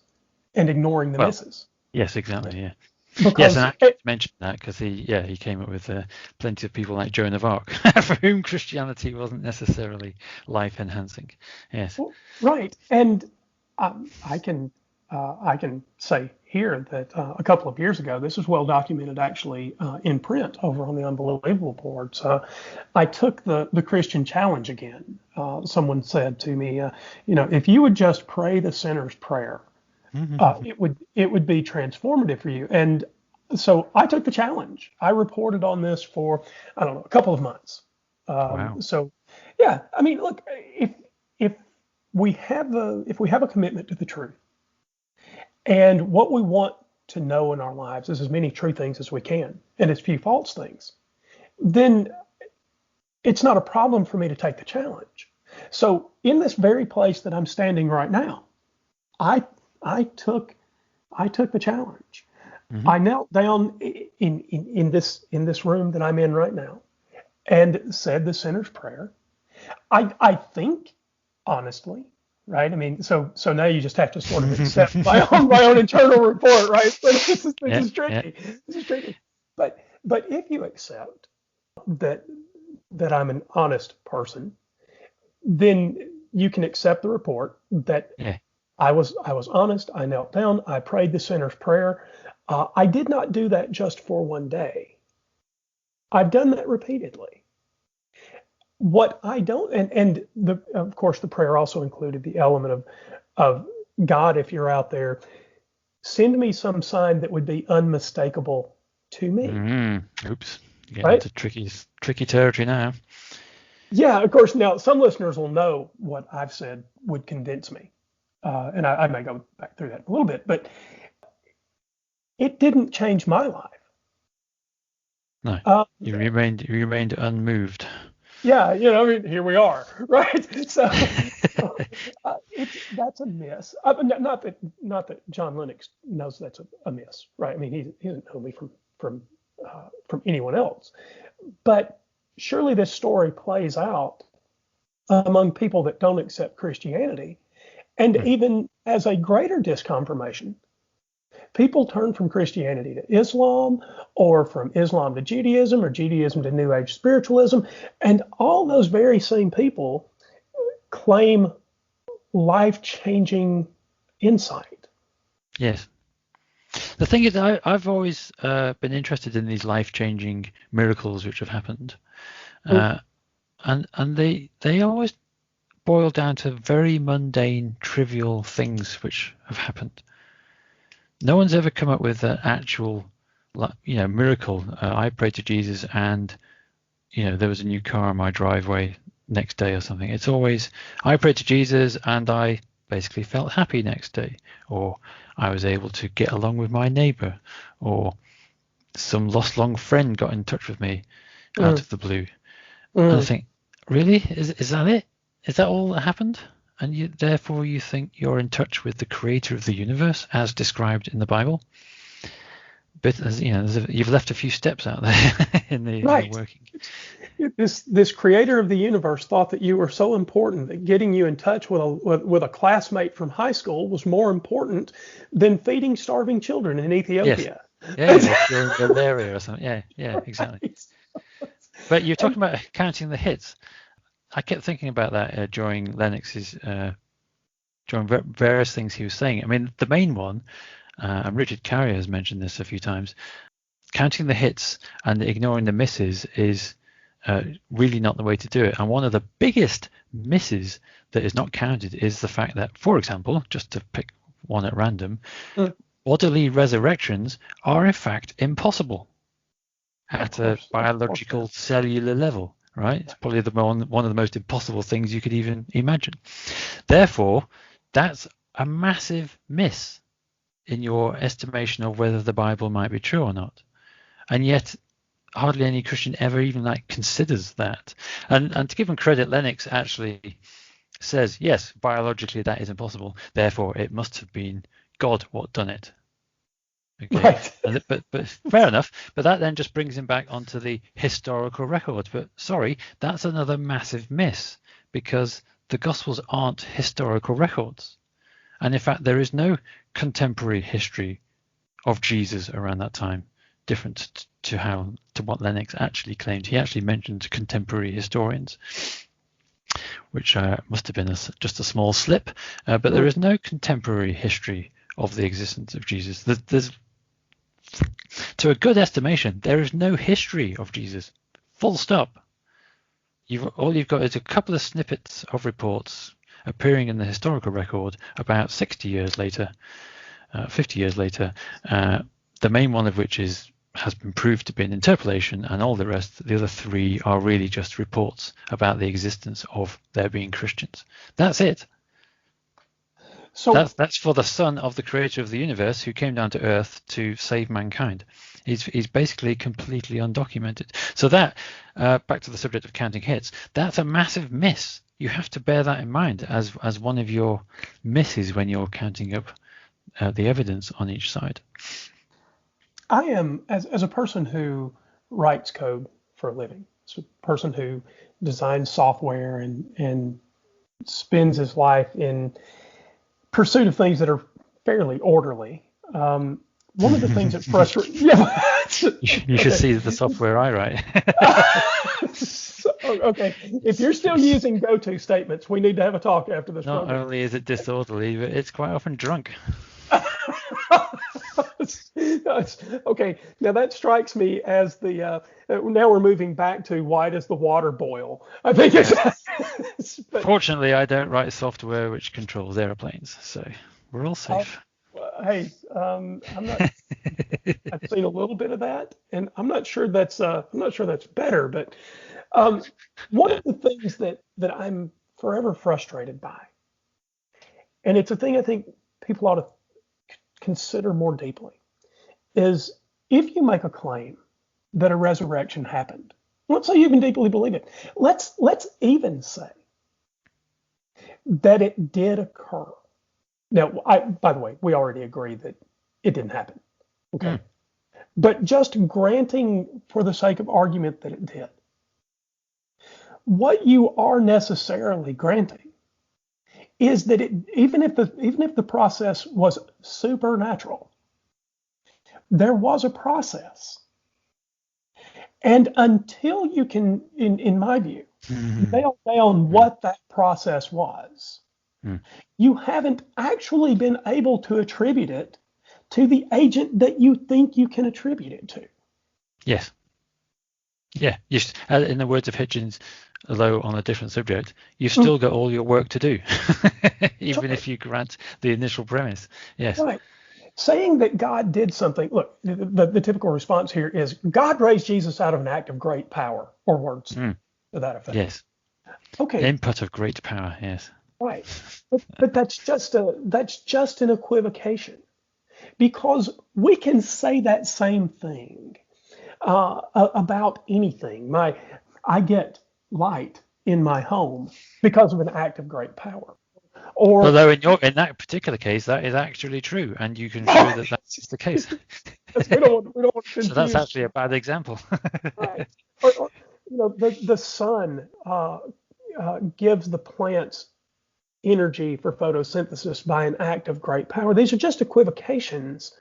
and ignoring the misses. Yes, exactly. Yeah. Because yes, and I mentioned that because he came up with plenty of people like Joan of Arc for whom Christianity wasn't necessarily life enhancing. Yes. Right, and I can say here that a couple of years ago, this is well documented actually in print over on the Unbelievable boards. I took the Christian challenge again. Someone said to me, if you would just pray the sinner's prayer, it would be transformative for you. And so I took the challenge. I reported on this for, I don't know, a couple of months. Wow. So yeah, I mean, look, if we have a commitment to the truth, and what we want to know in our lives is as many true things as we can and as few false things, then it's not a problem for me to take the challenge. So in this very place that I'm standing right now, I took the challenge. Mm-hmm. I knelt down in this room that I'm in right now and said the sinner's prayer. I think honestly, right? I mean, so now you just have to sort of accept my own internal report, right? So this is tricky. Yeah. This is tricky. But if you accept that I'm an honest person, then you can accept the report that I was honest. I knelt down. I prayed the sinner's prayer. I did not do that just for one day. I've done that repeatedly. What I don't, and of course the prayer also included the element of God, if you're out there, send me some sign that would be unmistakable to me. Oops, right? It's a tricky territory now. Yeah, of course. Now some listeners will know what I've said would convince me, and I may go back through that a little bit, but it didn't change my life. No, you remained unmoved. Yeah, I mean, here we are, right? So that's a miss. Not that John Lennox knows that's a miss, right? I mean, he doesn't know me from anyone else. But surely this story plays out among people that don't accept Christianity, and even as a greater disconfirmation. People turn from Christianity to Islam, or from Islam to Judaism, or Judaism to New Age spiritualism, and all those very same people claim life-changing insight. Yes. The thing is, I've always been interested in these life-changing miracles which have happened, and they always boil down to very mundane, trivial things which have happened. No one's ever come up with an actual, miracle. I prayed to Jesus, and there was a new car in my driveway next day or something. It's always I prayed to Jesus, and I basically felt happy next day, or I was able to get along with my neighbor, or some lost long friend got in touch with me out of the blue. And I think, really? Is that it? Is that all that happened? And therefore you think you're in touch with the creator of the universe as described in the Bible? But you've left a few steps out there in the working. This creator of the universe thought that you were so important that getting you in touch with a classmate from high school was more important than feeding starving children in Ethiopia. Yes. Yeah, or malaria or something. Yeah, exactly. Right. But you're talking about counting the hits. I kept thinking about that during Lennox's, during various things he was saying. I mean, the main one, and Richard Carrier has mentioned this a few times, counting the hits and ignoring the misses is really not the way to do it. And one of the biggest misses that is not counted is the fact that, for example, just to pick one at random, bodily resurrections are in fact impossible at a biological cellular level, right? It's probably one of the most impossible things you could even imagine. Therefore, that's a massive miss in your estimation of whether the Bible might be true or not. And yet hardly any Christian ever even considers that. And to give him credit, Lennox actually says, yes, biologically that is impossible. Therefore, it must have been God what done it. Okay. Right. But fair enough. But that then just brings him back onto the historical record. But sorry, that's another massive miss, because the Gospels aren't historical records. And in fact, there is no contemporary history of Jesus around that time, different to what Lennox actually claimed. He actually mentioned contemporary historians, which must have been just a small slip. But there is no contemporary history of the existence of Jesus. There's, to a good estimation, there is no history of Jesus. Full stop. All you've got is a couple of snippets of reports appearing in the historical record about 60 years later, 50 years later, the main one of which has been proved to be an interpolation, and all the rest, the other three, are really just reports about the existence of there being Christians. That's it. So that's for the son of the creator of the universe who came down to earth to save mankind. He's basically completely undocumented. So that, back to the subject of counting hits, that's a massive miss. You have to bear that in mind as one of your misses when you're counting up the evidence on each side. I am, as a person who writes code for a living, as a person who designs software and spends his life in pursuit of things that are fairly orderly. One of the things that frustrates you should see the software I write. Okay, if you're still using go-to statements, we need to have a talk after this. Not only is it disorderly, but it's quite often drunk. Okay, now that strikes me as the now we're moving back to why does the water boil? I think it's Fortunately, I don't write software which controls airplanes, so we're all safe. Hey, I'm not. I've seen a little bit of that, and I'm not sure that's better. But one of the things that I'm forever frustrated by, and it's a thing I think people ought to consider more deeply, is if you make a claim that a resurrection happened, let's say you even deeply believe it, let's even say that it did occur. Now, by the way, we already agree that it didn't happen. Okay. But just granting for the sake of argument that it did, what you are necessarily granting is that even if the process was supernatural, there was a process. And until you can, in my view, nail down what that process was, you haven't actually been able to attribute it to the agent that you think you can attribute it to. Yes. Yeah. In the words of Hitchens, although on a different subject, you've still got all your work to do, even if you grant the initial premise. Yes. Right. Saying that God did something, look, the typical response here is God raised Jesus out of an act of great power, or words to that effect. Yes. Okay. Input of great power, yes. Right. But that's just an equivocation, because we can say that same thing about anything. I get light in my home because of an act of great power. Or Although in that particular case, that is actually true, and you can show that that's the case. we don't want to So that's confuse. actually a bad example. Right. Or the sun gives the plants energy for photosynthesis by an act of great power. These are just equivocations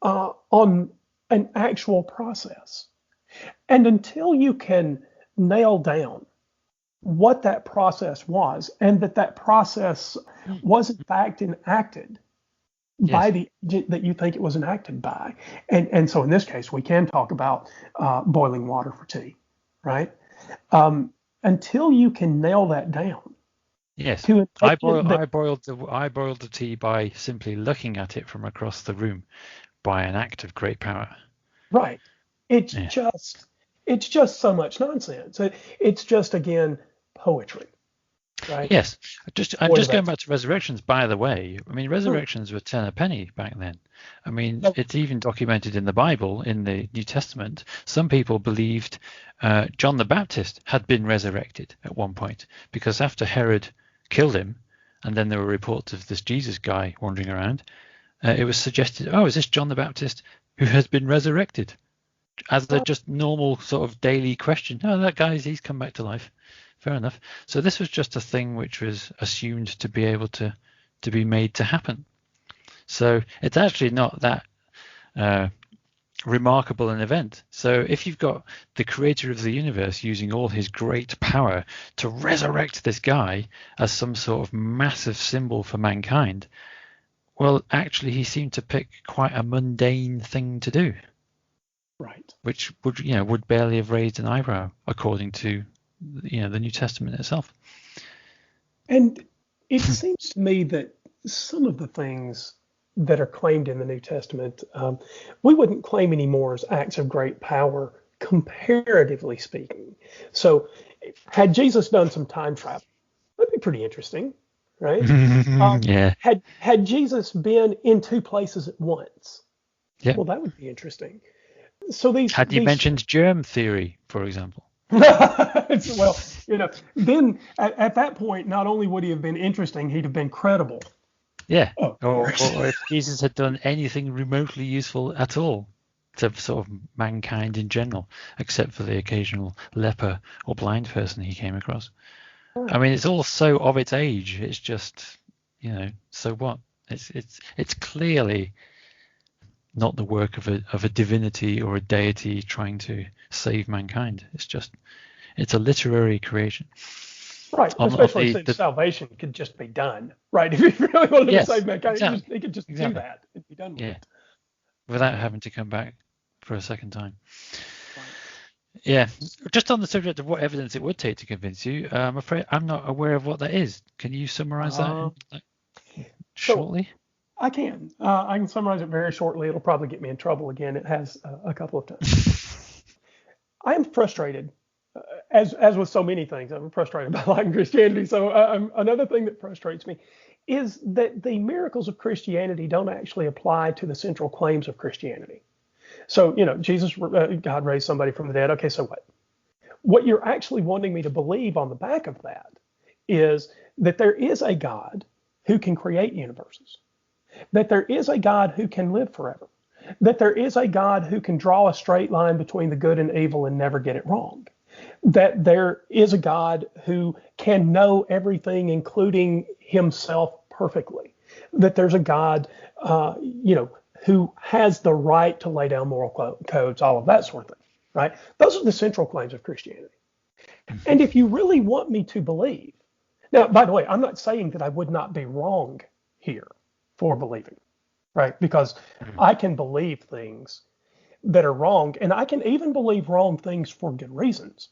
on an actual process. And until you can nail down what that process was, and that process was in fact enacted by Yes. the agent that you think it was enacted by, and so in this case we can talk about boiling water for tea, right? Until you can nail that down, Yes. to an agent that, I boiled the tea by simply looking at it from across the room by an act of great power. right, it's Yeah. just it's just so much nonsense. It's just, again, poetry, right? Yes. I'm What just about going back to resurrections, by the way. I mean, hmm, resurrections were 10 a penny back then. I mean, no, it's even documented in the Bible, in the New Testament. Some people believed John the Baptist had been resurrected at one point, because after Herod killed him, and then there were reports of this Jesus guy wandering around, it was suggested, oh, is this John the Baptist who has been resurrected? As a just normal sort of daily question. Oh, that guy's, he's come back to life. Fair enough. So this was just a thing which was assumed to be able to be made to happen. So it's actually not that remarkable an event. So if you've got the creator of the universe using all his great power to resurrect this guy as some sort of massive symbol for mankind, well, actually he seemed to pick quite a mundane thing to do, right. which would barely have raised an eyebrow according to the New Testament itself. And it seems to me that some of the things that are claimed in the New Testament, we wouldn't claim anymore as acts of great power, comparatively speaking. So, had Jesus done some time travel, that'd be pretty interesting, right? Yeah. Had Jesus been in two places at once, Yeah. well, that would be interesting. So Had you these mentioned germ theory, for example? well, then at that point, not only would he have been interesting, he'd have been credible. Yeah. Of course. Or if Jesus had done anything remotely useful at all to sort of mankind in general, except for the occasional leper or blind person he came across. I mean, it's all so of its age. It's just, so what? It's clearly not the work of a divinity or a deity trying to save mankind. It's a literary creation. Right, Of especially since salvation could just be done, right? If you really wanted to Yes, save mankind, exactly, he could just do exactly. that and be done with Yeah, it. without having to come back for a second time. Right. Yeah, just on the subject of what evidence it would take to convince you, I'm afraid I'm not aware of what that is. Can you summarize that So shortly? I can summarize it very shortly. It'll probably get me in trouble again. It has a couple of times. I am frustrated, as with so many things. I'm frustrated by life in Christianity. So another thing that frustrates me is that the miracles of Christianity don't actually apply to the central claims of Christianity. So, Jesus, God raised somebody from the dead. Okay, so what? What you're actually wanting me to believe on the back of that is that there is a God who can create universes, that there is a God who can live forever, that there is a God who can draw a straight line between the good and evil and never get it wrong, that there is a God who can know everything, including himself, perfectly, that there's a God, who has the right to lay down moral codes, all of that sort of thing, right? Those are the central claims of Christianity. And if you really want me to believe, now, by the way, I'm not saying that I would not be wrong here for believing, right? Because I can believe things that are wrong, and I can even believe wrong things for good reasons.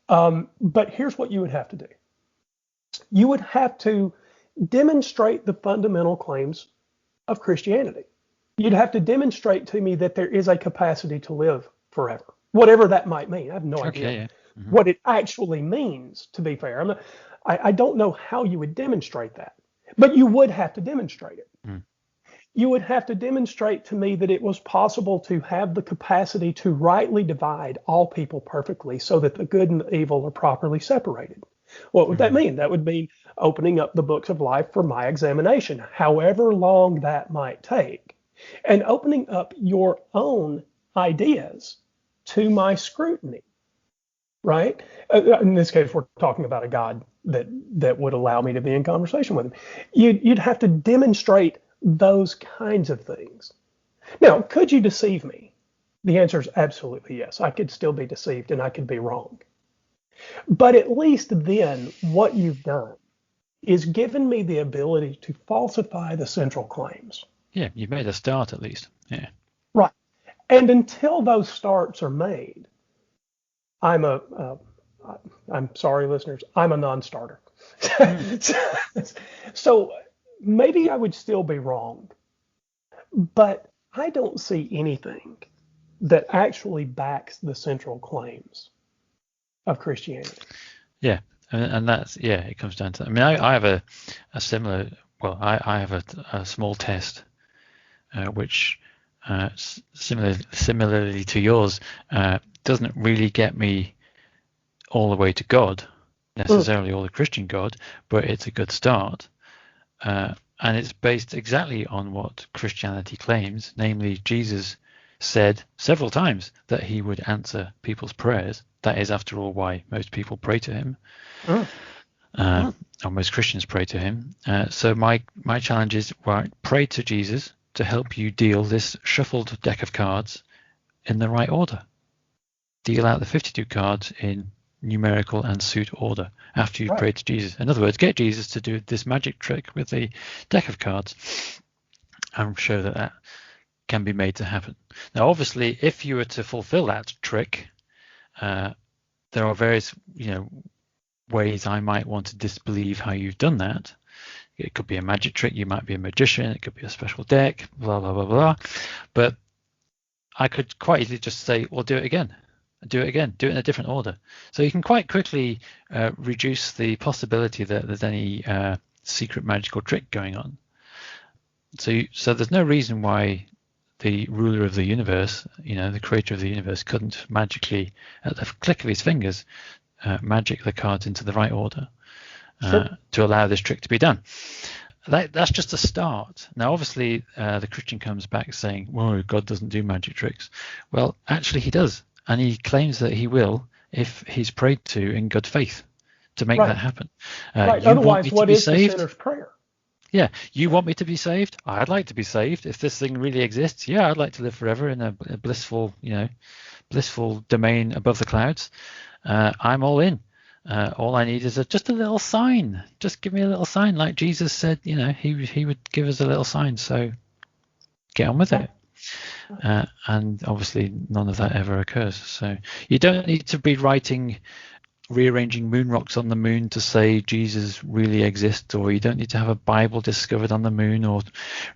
But here's what you would have to do. You would have to demonstrate the fundamental claims of Christianity. You'd have to demonstrate to me that there is a capacity to live forever, whatever that might mean. I have no idea Yeah. what it actually means, to be fair. I don't know how you would demonstrate that, but you would have to demonstrate it. You would have to demonstrate to me that it was possible to have the capacity to rightly divide all people perfectly so that the good and the evil are properly separated. What would that mean? That would mean opening up the books of life for my examination, however long that might take, and opening up your own ideas to my scrutiny, right? In this case, we're talking about a God that would allow me to be in conversation with him. You'd have to demonstrate those kinds of things. Now, could you deceive me? The answer is absolutely yes. I could still be deceived and I could be wrong. But at least then what you've done is given me the ability to falsify the central claims. Yeah, you've made a start at least. Yeah. Right. And until those starts are made, I'm sorry, listeners, I'm a non-starter. So maybe I would still be wrong, but I don't see anything that actually backs the central claims of Christianity. Yeah, and that's, yeah, it comes down to that. I mean, I have a similar, well, I have a small test, which similarly to yours, doesn't really get me all the way to God, necessarily, or the Christian God, but it's a good start. And it's based exactly on what Christianity claims, namely Jesus said several times that he would answer people's prayers. That is, after all, why most people pray to him, or most Christians pray to him. So my challenge is, right, pray to Jesus to help you deal this shuffled deck of cards in the right order. Deal out the 52 cards in numerical and suit order after you've prayed to Jesus. In other words, get Jesus to do this magic trick with the deck of cards and show that can be made to happen. Now, obviously, if you were to fulfill that trick, there are various, ways I might want to disbelieve how you've done that. It could be a magic trick. You might be a magician. It could be a special deck, blah, blah, blah, blah. But I could quite easily just say, well, do it again. Do it again. Do it in a different order. So you can quite quickly reduce the possibility that there's any secret magical trick going on. So there's no reason why the ruler of the universe, the creator of the universe, couldn't magically, at the click of his fingers, magic the cards into the right order to allow this trick to be done. That's just a start. Now, obviously, the Christian comes back saying, well, God doesn't do magic tricks. Well, actually, he does. And he claims that he will if he's prayed to in good faith to make that happen. Otherwise, what is the sinner's prayer? Yeah. You want me to be saved? I'd like to be saved. If this thing really exists, yeah, I'd like to live forever in a blissful, blissful domain above the clouds. I'm all in. All I need is just a little sign. Just give me a little sign, like Jesus said. He would give us a little sign. So get on with it. And obviously, none of that ever occurs. So you don't need to be rearranging moon rocks on the moon to say Jesus really exists, or you don't need to have a Bible discovered on the moon, or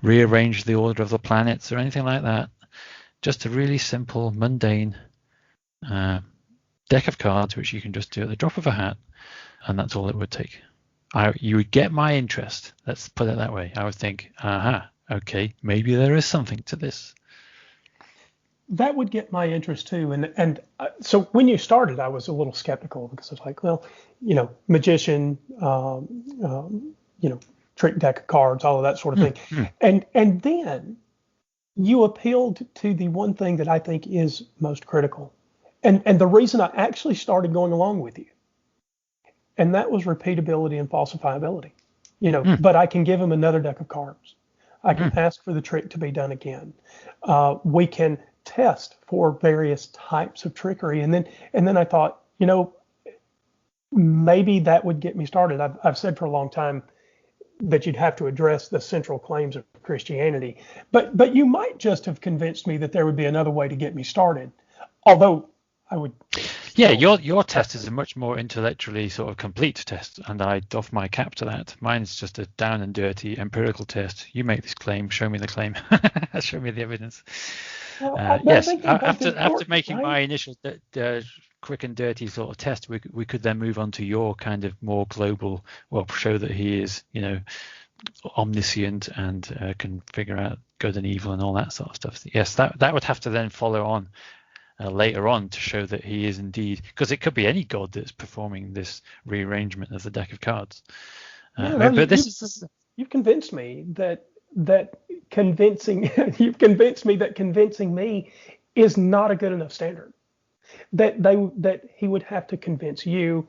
rearrange the order of the planets or anything like that. Just a really simple, mundane deck of cards, which you can just do at the drop of a hat, and that's all it would take. You would get my interest. Let's put it that way. I would think, okay, maybe there is something to this. That would get my interest too. And so when you started, I was a little skeptical because I was like, well, magician, trick deck of cards, all of that sort of thing. And then you appealed to the one thing that I think is most critical. And the reason I actually started going along with you, and that was repeatability and falsifiability. But I can give him another deck of cards. I can ask for the trick to be done again. We can test for various types of trickery. And then I thought, maybe that would get me started. I've said for a long time that you'd have to address the central claims of Christianity. But you might just have convinced me that there would be another way to get me started. Although I would... Yeah, your test is a much more intellectually sort of complete test, and I doff my cap to that. Mine's just a down and dirty empirical test. You make this claim, show me the claim, show me the evidence. Well, Yes, after making my initial quick and dirty sort of test, we could then move on to your kind of more global, well, show that he is, omniscient and can figure out good and evil and all that sort of stuff. Yes, that would have to then follow on later on to show that he is indeed, because it could be any god that's performing this rearrangement of the deck of cards. You've convinced me that convincing me is not a good enough standard. That he would have to convince you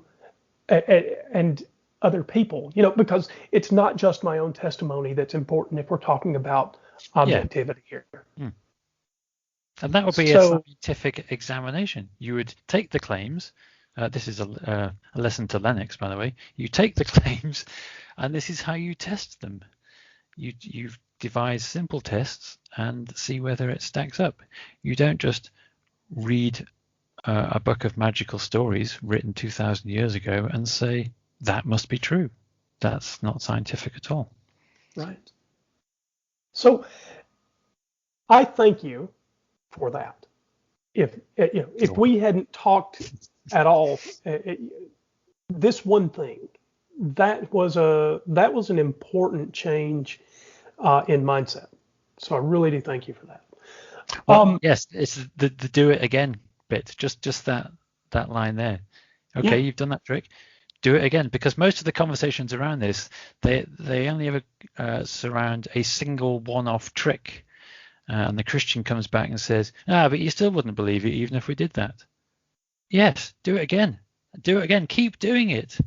and other people, because it's not just my own testimony that's important if we're talking about objectivity here. And that would be a scientific examination. You would take the claims. This is a lesson to Lennox, by the way. You take the claims, and this is how you test them. You devise simple tests and see whether it stacks up. You don't just read a book of magical stories written 2,000 years ago and say, that must be true. That's not scientific at all. Right. So I thank you for that. If we hadn't talked at all, this one thing, that was an important change in mindset. So I really do thank you for that. Yes, it's the do it again bit. Just that line there. Okay, You've done that trick. Do it again, because most of the conversations around this, they only ever surround a single one-off trick, and the Christian comes back and says, but you still wouldn't believe it even if we did that. Yes, do it again. Do it again. Keep doing it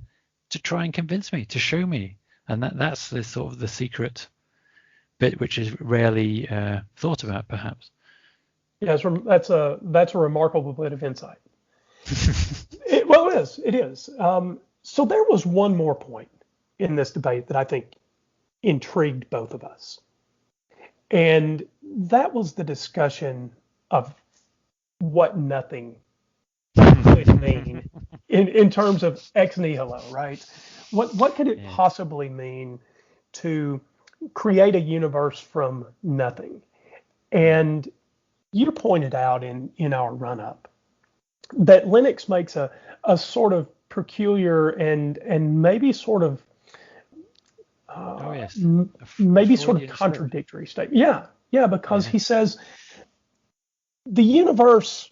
to try and convince me, to show me, and that's the sort of the secret bit, which is rarely thought about, perhaps. Yeah, that's a remarkable bit of insight. It is. So there was one more point in this debate that I think intrigued both of us. And that was the discussion of what nothing could mean in terms of ex nihilo, right? What could it possibly mean to create a universe from nothing? And you pointed out in our run-up that Lennox makes a sort of peculiar and maybe sort of maybe sort of contradictory statement. Because he says the universe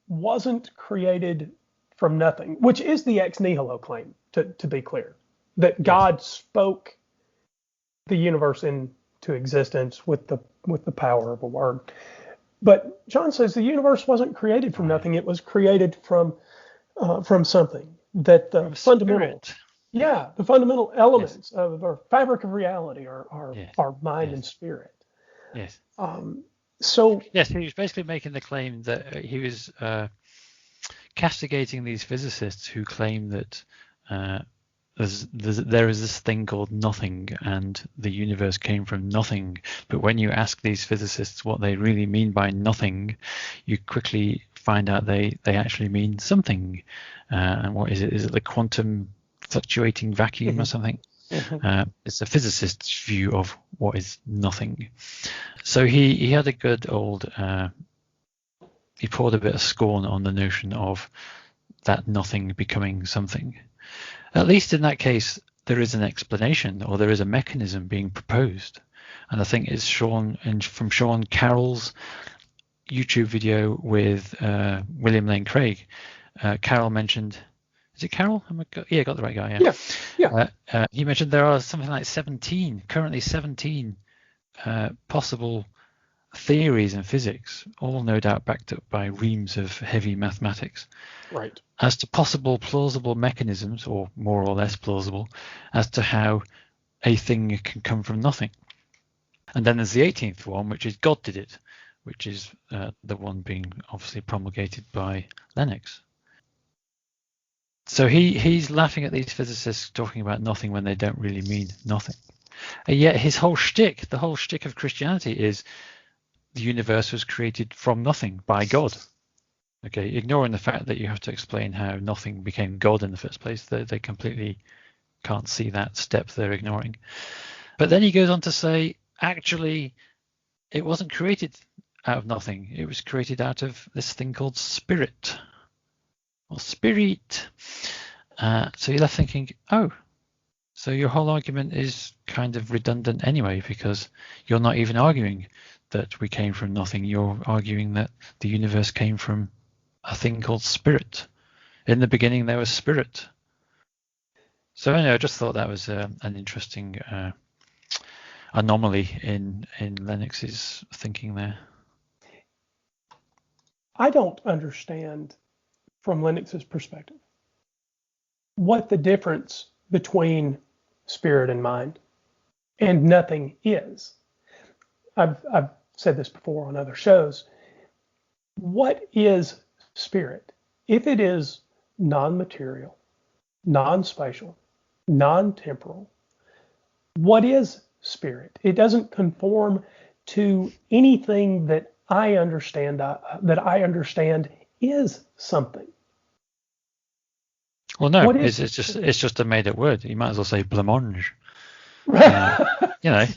wasn't created from nothing, which is the ex nihilo claim, to be clear, that God spoke the universe into existence with the power of a word. But John says the universe wasn't created from nothing; it was created from something. That the fundamental, the fundamental elements of our fabric of reality are mind and spirit. Yes. So yes, he was basically making the claim that he was castigating these physicists who claim that there is this thing called nothing, and the universe came from nothing. But when you ask these physicists what they really mean by nothing, you quickly find out they actually mean something. And what is it? Is it the quantum fluctuating vacuum or something? It's a physicist's view of what is nothing. So he had a good old, he poured a bit of scorn on the notion of that nothing becoming something. At least in that case, there is an explanation, or there is a mechanism being proposed. And I think it's from Sean Carroll's YouTube video with William Lane Craig. Carroll mentioned, is it Carroll? I got the right guy. Yeah. He mentioned there are something like 17 possible theories in physics, all no doubt backed up by reams of heavy mathematics, right, as to possible plausible mechanisms, or more or less plausible, as to how a thing can come from nothing. And then there's the 18th one, which is God did it, which is the one being obviously promulgated by Lennox. So he's laughing at these physicists talking about nothing when they don't really mean nothing. And yet his whole shtick, the whole shtick of Christianity, is the universe was created from nothing by God. Okay, ignoring the fact that you have to explain how nothing became God in the first place. They completely can't see that step they're ignoring. But then he goes on to say, actually, it wasn't created out of nothing. It was created out of this thing called spirit, or spirit. So you're left thinking, oh, so your whole argument is kind of redundant anyway, because you're not even arguing that we came from nothing. You're arguing that the universe came from a thing called spirit. In the beginning, there was spirit. So anyway, I just thought that was an interesting anomaly in Lennox's thinking there. I don't understand from Lennox's perspective what the difference between spirit and mind and nothing is. I've said this before on other shows. What is spirit? If it is non-material, non-spatial, non-temporal, what is spirit? It doesn't conform to anything that I understand is something. Well, no, it's just a made-up word. You might as well say blancmange. You know,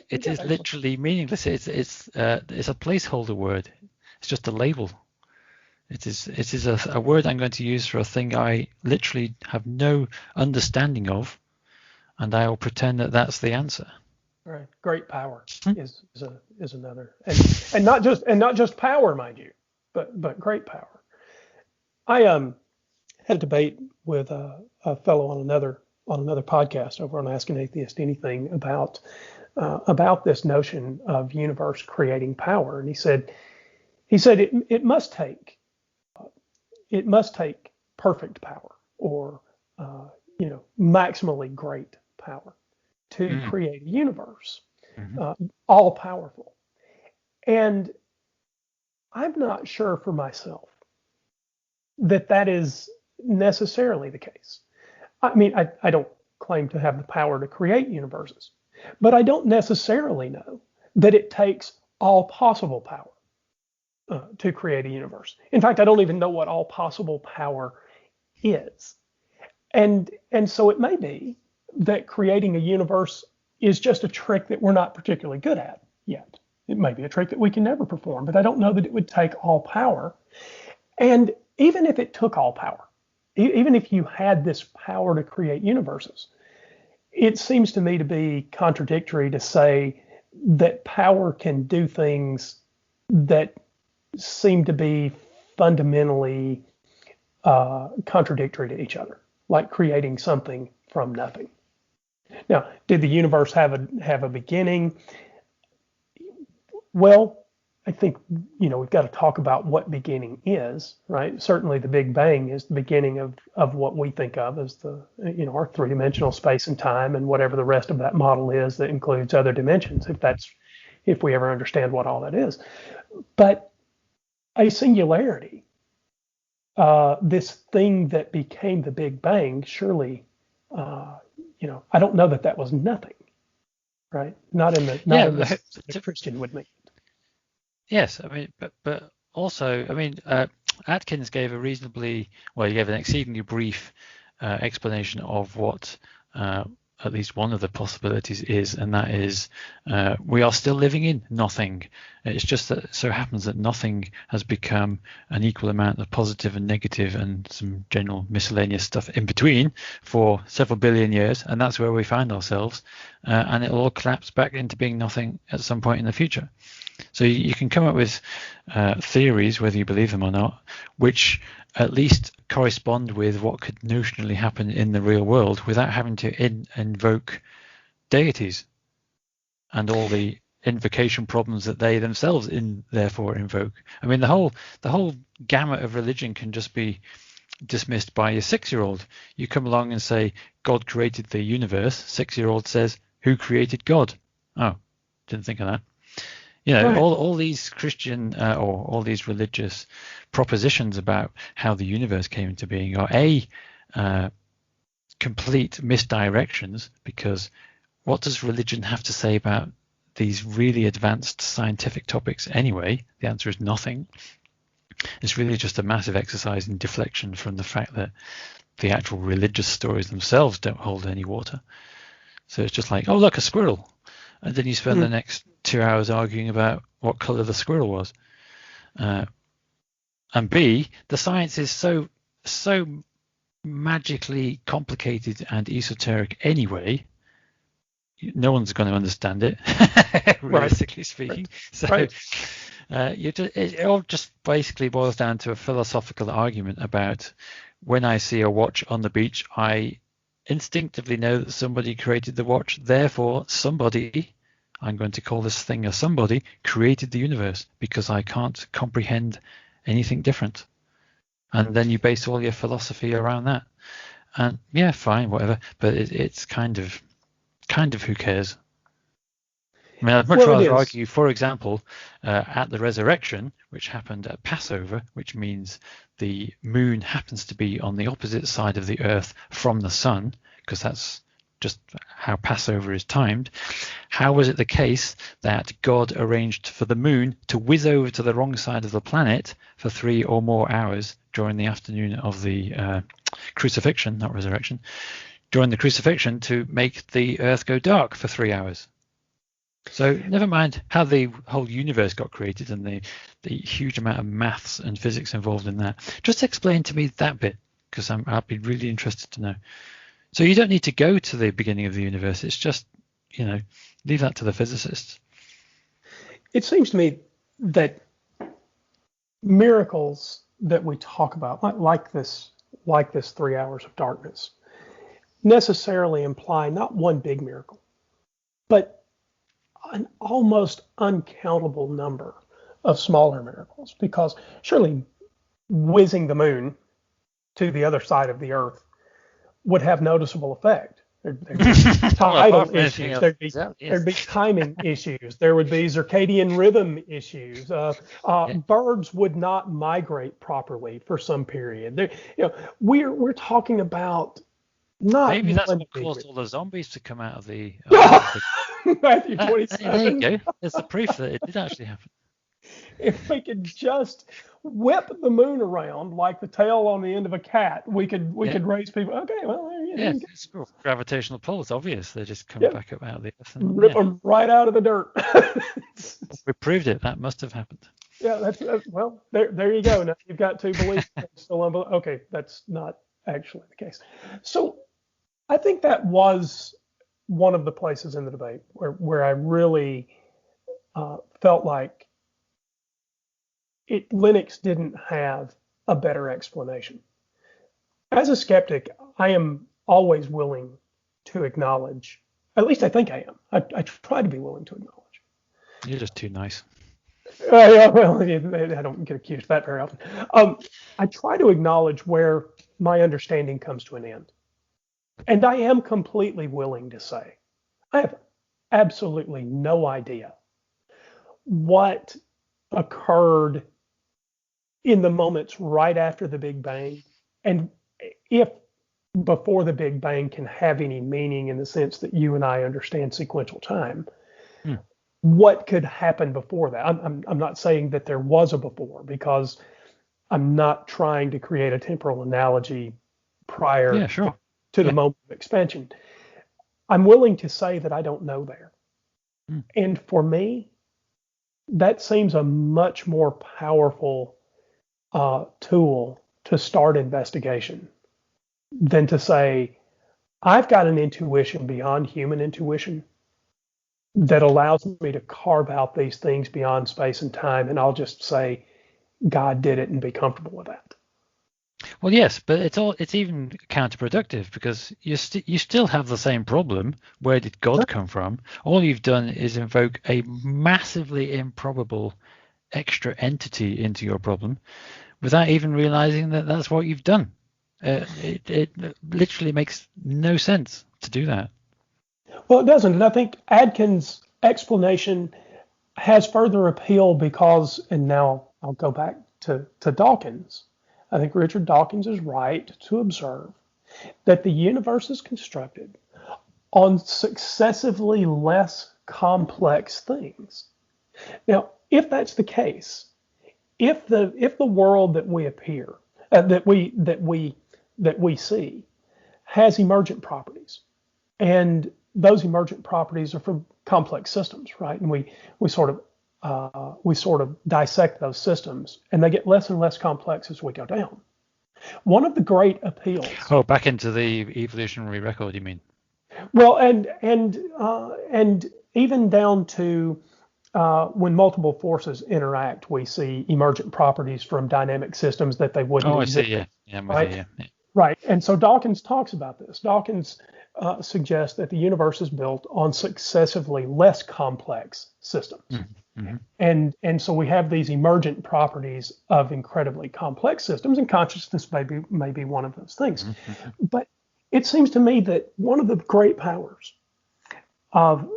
it is literally meaningless. It's a placeholder word. It's just a label. It is a word I'm going to use for a thing I literally have no understanding of, and I will pretend that that's the answer. Right. Great power is another, and not just power, mind you, but great power. I had a debate with a fellow on another podcast over on Ask an Atheist Anything about this notion of universe creating power, and he said it must take perfect power, or maximally great power to create a universe, all powerful. And I'm not sure for myself that is necessarily the case. I mean, I don't claim to have the power to create universes, but I don't necessarily know that it takes all possible power to create a universe. In fact, I don't even know what all possible power is. And so it may be that creating a universe is just a trick that we're not particularly good at yet. It may be a trick that we can never perform, but I don't know that it would take all power. And even if it took all power, even if you had this power to create universes, it seems to me to be contradictory to say that power can do things that seem to be fundamentally contradictory to each other, like creating something from nothing. Now, did the universe have a beginning? Well, I think we've got to talk about what beginning is, right? Certainly, the Big Bang is the beginning of what we think of as our three-dimensional space and time, and whatever the rest of that model is that includes other dimensions, if we ever understand what all that is. But a singularity, this thing that became the Big Bang, surely, I don't know that was nothing, right? Not in the Christian would mean. Yes, I mean, but also, I mean, Atkins gave he gave an exceedingly brief explanation of what at least one of the possibilities is, and that is we are still living in nothing. It's just that it so happens that nothing has become an equal amount of positive and negative and some general miscellaneous stuff in between for several billion years, and that's where we find ourselves, and it'll all collapse back into being nothing at some point in the future. So you can come up with theories, whether you believe them or not, which at least correspond with what could notionally happen in the real world without having to invoke deities and all the invocation problems that they themselves therefore invoke. I mean, the whole gamut of religion can just be dismissed by a 6-year-old. You come along and say, God created the universe. 6-year-old says, who created God? Oh, didn't think of that. Right. All these Christian or all these religious propositions about how the universe came into being are complete misdirections, because what does religion have to say about these really advanced scientific topics anyway? The answer is nothing. It's really just a massive exercise in deflection from the fact that the actual religious stories themselves don't hold any water. So it's just like, oh, look, a squirrel. And then you spend the next 2 hours arguing about what color the squirrel was. And B, the science is so magically complicated and esoteric anyway. No one's going to understand it, realistically speaking. So it all just basically boils down to a philosophical argument about when I see a watch on the beach, I instinctively know that somebody created the watch. Therefore, somebody, I'm going to call this thing a somebody, created the universe, because I can't comprehend anything different. And then you base all your philosophy around that. And yeah, fine, whatever. But it's kind of who cares? I mean, I'd much rather argue, for example, at the resurrection, which happened at Passover, which means the moon happens to be on the opposite side of the earth from the sun, because that's just how Passover is timed. How was it the case that God arranged for the moon to whiz over to the wrong side of the planet for 3 or more hours during the afternoon of the crucifixion, not resurrection, during the crucifixion, to make the earth go dark for 3 hours? So never mind how the whole universe got created and the huge amount of maths and physics involved in that. Just explain to me that bit, because I'd be really interested to know. So you don't need to go to the beginning of the universe. It's just, leave that to the physicists. It seems to me that miracles that we talk about, like this 3 hours of darkness, necessarily imply not one big miracle, but an almost uncountable number of smaller miracles, because surely whizzing the moon to the other side of the earth would have noticeable effect. There'd be tidal issues. There'd be timing issues. There would be circadian rhythm issues. Birds would not migrate properly for some period. We're talking about not. Maybe that's what caused all the zombies to come out of the. Matthew 27. There you go. There's the proof that it did actually happen. If we could just whip the moon around like the tail on the end of a cat, we could raise people. Okay, well, it's cool. Gravitational pull. It's obvious. They just come back up out of the earth and rip them right out of the dirt. We proved it. That must have happened. Yeah, that's well. There you go. Now you've got two beliefs still unbelievable. Okay, that's not actually the case. So I think that was one of the places in the debate where I really felt like Lennox didn't have a better explanation. As a skeptic, I am always willing to acknowledge, at least I think I am. I try to be willing to acknowledge. You're just too nice. Well, I don't get accused of that very often. I try to acknowledge where my understanding comes to an end. And I am completely willing to say, I have absolutely no idea what occurred in the moments right after the Big Bang, and if before the Big Bang can have any meaning in the sense that you and I understand sequential time. What could happen before that? I'm not saying that there was a before, because I'm not trying to create a temporal analogy prior to the moment of expansion. I'm willing to say that I don't know there. And for me, that seems a much more powerful tool to start investigation than to say, I've got an intuition beyond human intuition that allows me to carve out these things beyond space and time, and I'll just say God did it and be comfortable with that. Well, yes, but it's even counterproductive, because you still have the same problem. Where did God come from? All you've done is invoke a massively improbable extra entity into your problem without even realizing that that's what you've done. It literally makes no sense to do that. Well, it doesn't. And I think Atkins' explanation has further appeal because, and now I'll go back to Dawkins. I think Richard Dawkins is right to observe that the universe is constructed on successively less complex things. Now, if that's the case, if the world that we appear that we see has emergent properties, and those emergent properties are from complex systems, right? And we sort of we sort of dissect those systems, and they get less and less complex as we go down. One of the great appeals. Oh, back into the evolutionary record, you mean? Well, and even down to when multiple forces interact, we see emergent properties from dynamic systems that they wouldn't exist. I see. Yeah, I'm with right? you. Yeah. Right. And so Dawkins talks about this. Dawkins suggests that the universe is built on successively less complex systems. Mm-hmm. And so we have these emergent properties of incredibly complex systems, and consciousness may be one of those things. Mm-hmm. But it seems to me that one of the great powers of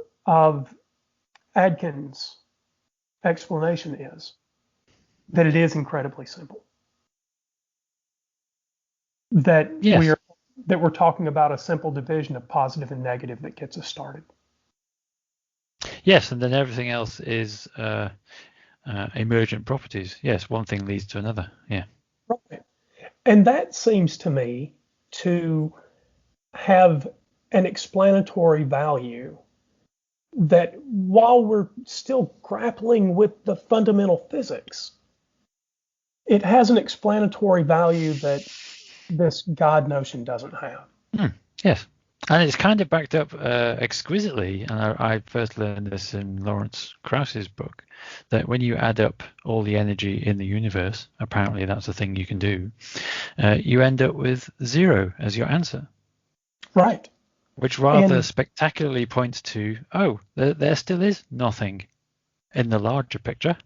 Atkins' explanation is that it is incredibly simple. That Yes. we're talking about a simple division of positive and negative that gets us started. Yes, and then everything else is emergent properties. Yes, one thing leads to another. Yeah. Right. And that seems to me to have an explanatory value that while we're still grappling with the fundamental physics, it has an explanatory value that this God notion doesn't have. Yes. And it's kind of backed up exquisitely. And I first learned this in Lawrence Krauss's book, that when you add up all the energy in the universe, apparently that's a thing you can do, you end up with 0 as your answer. Right. Which rather spectacularly points to, there still is nothing in the larger picture.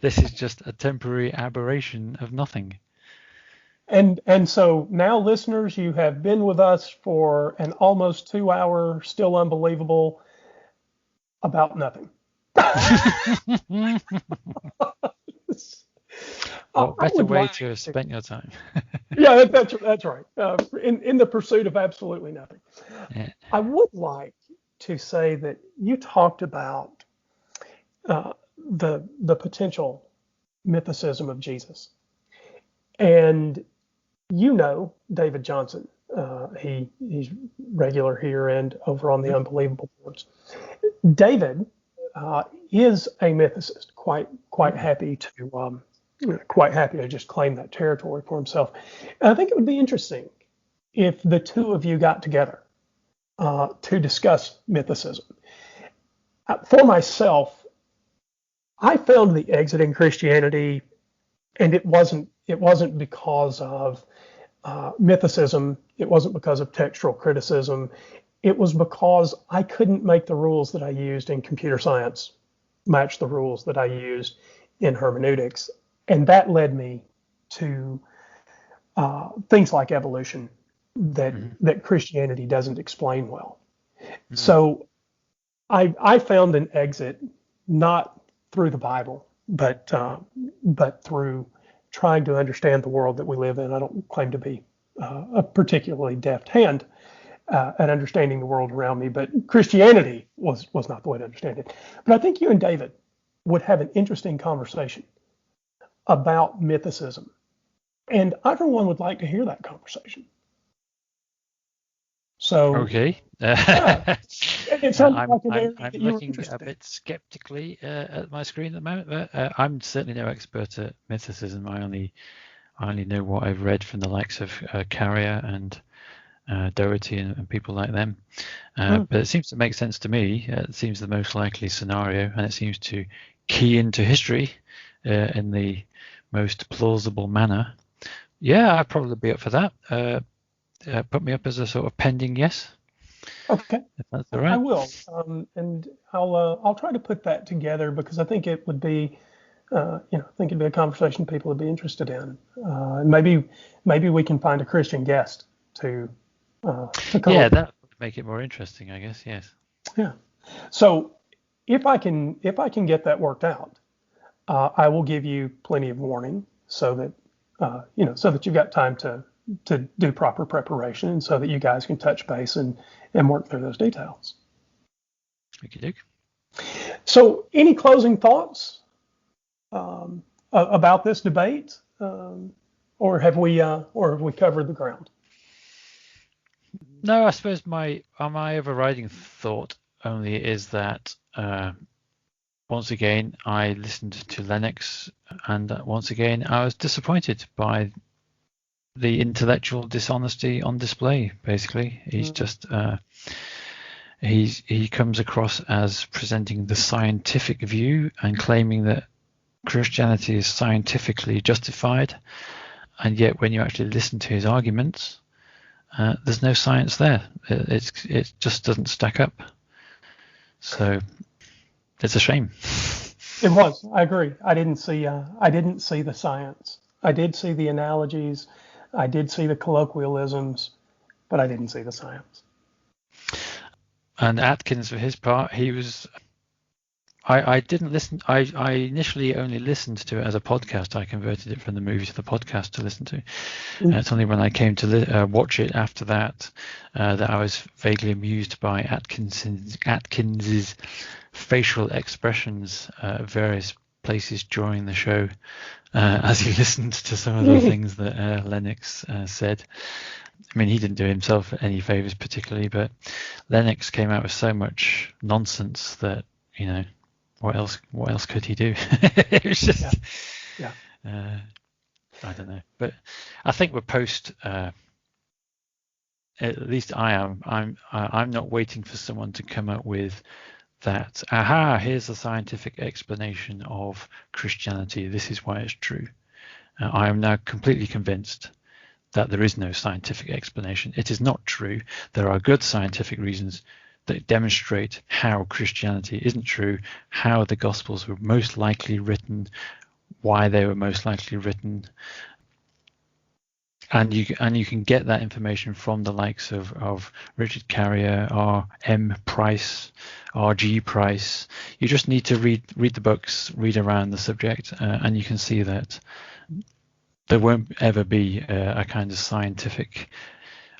This is just a temporary aberration of nothing. And so now, listeners, you have been with us for an almost 2-hour, still unbelievable, about nothing. What better way to have spent your time? Yeah, that's right. In the pursuit of absolutely nothing. Yeah. I would like to say that you talked about the potential mythicism of Jesus, and David Johnson. He's regular here and over on the Unbelievable boards. David is a mythicist, quite happy to just claim that territory for himself. And I think it would be interesting if the two of you got together to discuss mythicism. For myself, I found the exit in Christianity, and it wasn't because of mythicism. It wasn't because of textual criticism. It was because I couldn't make the rules that I used in computer science match the rules that I used in hermeneutics. And that led me to things like evolution that Christianity doesn't explain well. Mm-hmm. So I found an exit not through the Bible, but through trying to understand the world that we live in. I don't claim to be a particularly deft hand at understanding the world around me, but Christianity was not the way to understand it. But I think you and David would have an interesting conversation about mythicism, and everyone would like to hear that conversation. So okay. It sounds I'm, like an area I'm, I'm that you're looking interested a bit skeptically at my screen at the moment, but I'm certainly no expert at mythicism. I only know what I've read from the likes of Carrier and Doherty and people like them. But it seems to make sense to me. It seems the most likely scenario, and it seems to key into history in the most plausible manner. Yeah, I'd probably be up for that. Put me up as a sort of pending yes. Okay. If that's all right. I will, and I'll try to put that together because I think it would be, I think it'd be a conversation people would be interested in. And maybe we can find a Christian guest to come. Yeah, that would make it more interesting, I guess. Yes. Yeah. So if I can get that worked out, I will give you plenty of warning so that so that you've got time to do proper preparation, and so that you guys can touch base and work through those details. Okay. So, any closing thoughts about this debate, or have we covered the ground? No, I suppose my overriding thought only is that once again, I listened to Lennox, and once again, I was disappointed by the intellectual dishonesty on display. Basically, he's just he comes across as presenting the scientific view and claiming that Christianity is scientifically justified, and yet when you actually listen to his arguments, there's no science there. It just doesn't stack up. So it's a shame. It was. I agree. I didn't see the science. I did see the analogies. I did see the colloquialisms, but I didn't see the science. And Atkins, for his part, he was. I didn't listen. I initially only listened to it as a podcast. I converted it from the movie to the podcast to listen to. It's only when I came to watch it after that that I was vaguely amused by Atkins's facial expressions at various places during the show as he listened to some of the things that Lennox said. I mean, he didn't do himself any favors particularly, but Lennox came out with so much nonsense that, you know, what else could he do? It was just, I don't know. But I think we're post. At least I am. I'm not waiting for someone to come up with that. Aha! Here's the scientific explanation of Christianity. This is why it's true. I am now completely convinced that there is no scientific explanation. It is not true. There are good scientific reasons that demonstrate how Christianity isn't true, how the Gospels were most likely written, why they were most likely written, and you can get that information from the likes of Richard Carrier, R.M. Price, R.G. Price. You just need to read the books, read around the subject, and you can see that there won't ever be a kind of scientific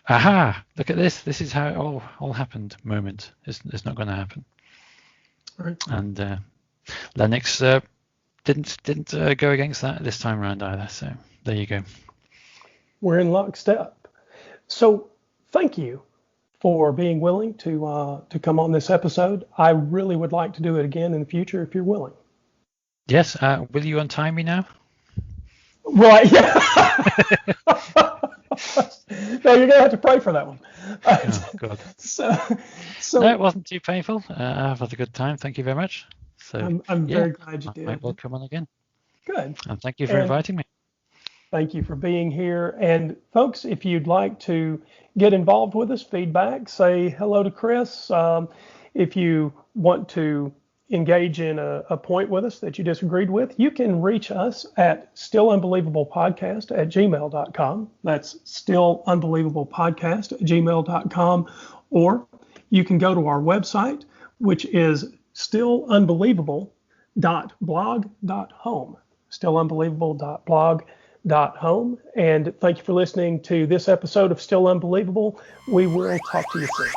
aha, look at this. This is how it all happened moment. It's not going to happen. Right. And Lennox didn't go against that this time around either. So there you go. We're in lockstep. So thank you for being willing to come on this episode. I really would like to do it again in the future if you're willing. Yes. Will you untie me now? Right. Yeah. No, you're gonna have to pray for that one. Oh, God. So no, it wasn't too painful. I've had a good time. Thank you very much. So I'm very glad you did. I will come on again. Good. And thank you for inviting me. Thank you for being here. And folks, if you'd like to get involved with us, feedback, say hello to Chris. If you want to engage in a point with us that you disagreed with, you can reach us at stillunbelievablepodcast@gmail.com. That's stillunbelievablepodcast@gmail.com. Or you can go to our website, which is stillunbelievable.blog.home. stillunbelievable.blog.home. And thank you for listening to this episode of Still Unbelievable. We will talk to you soon.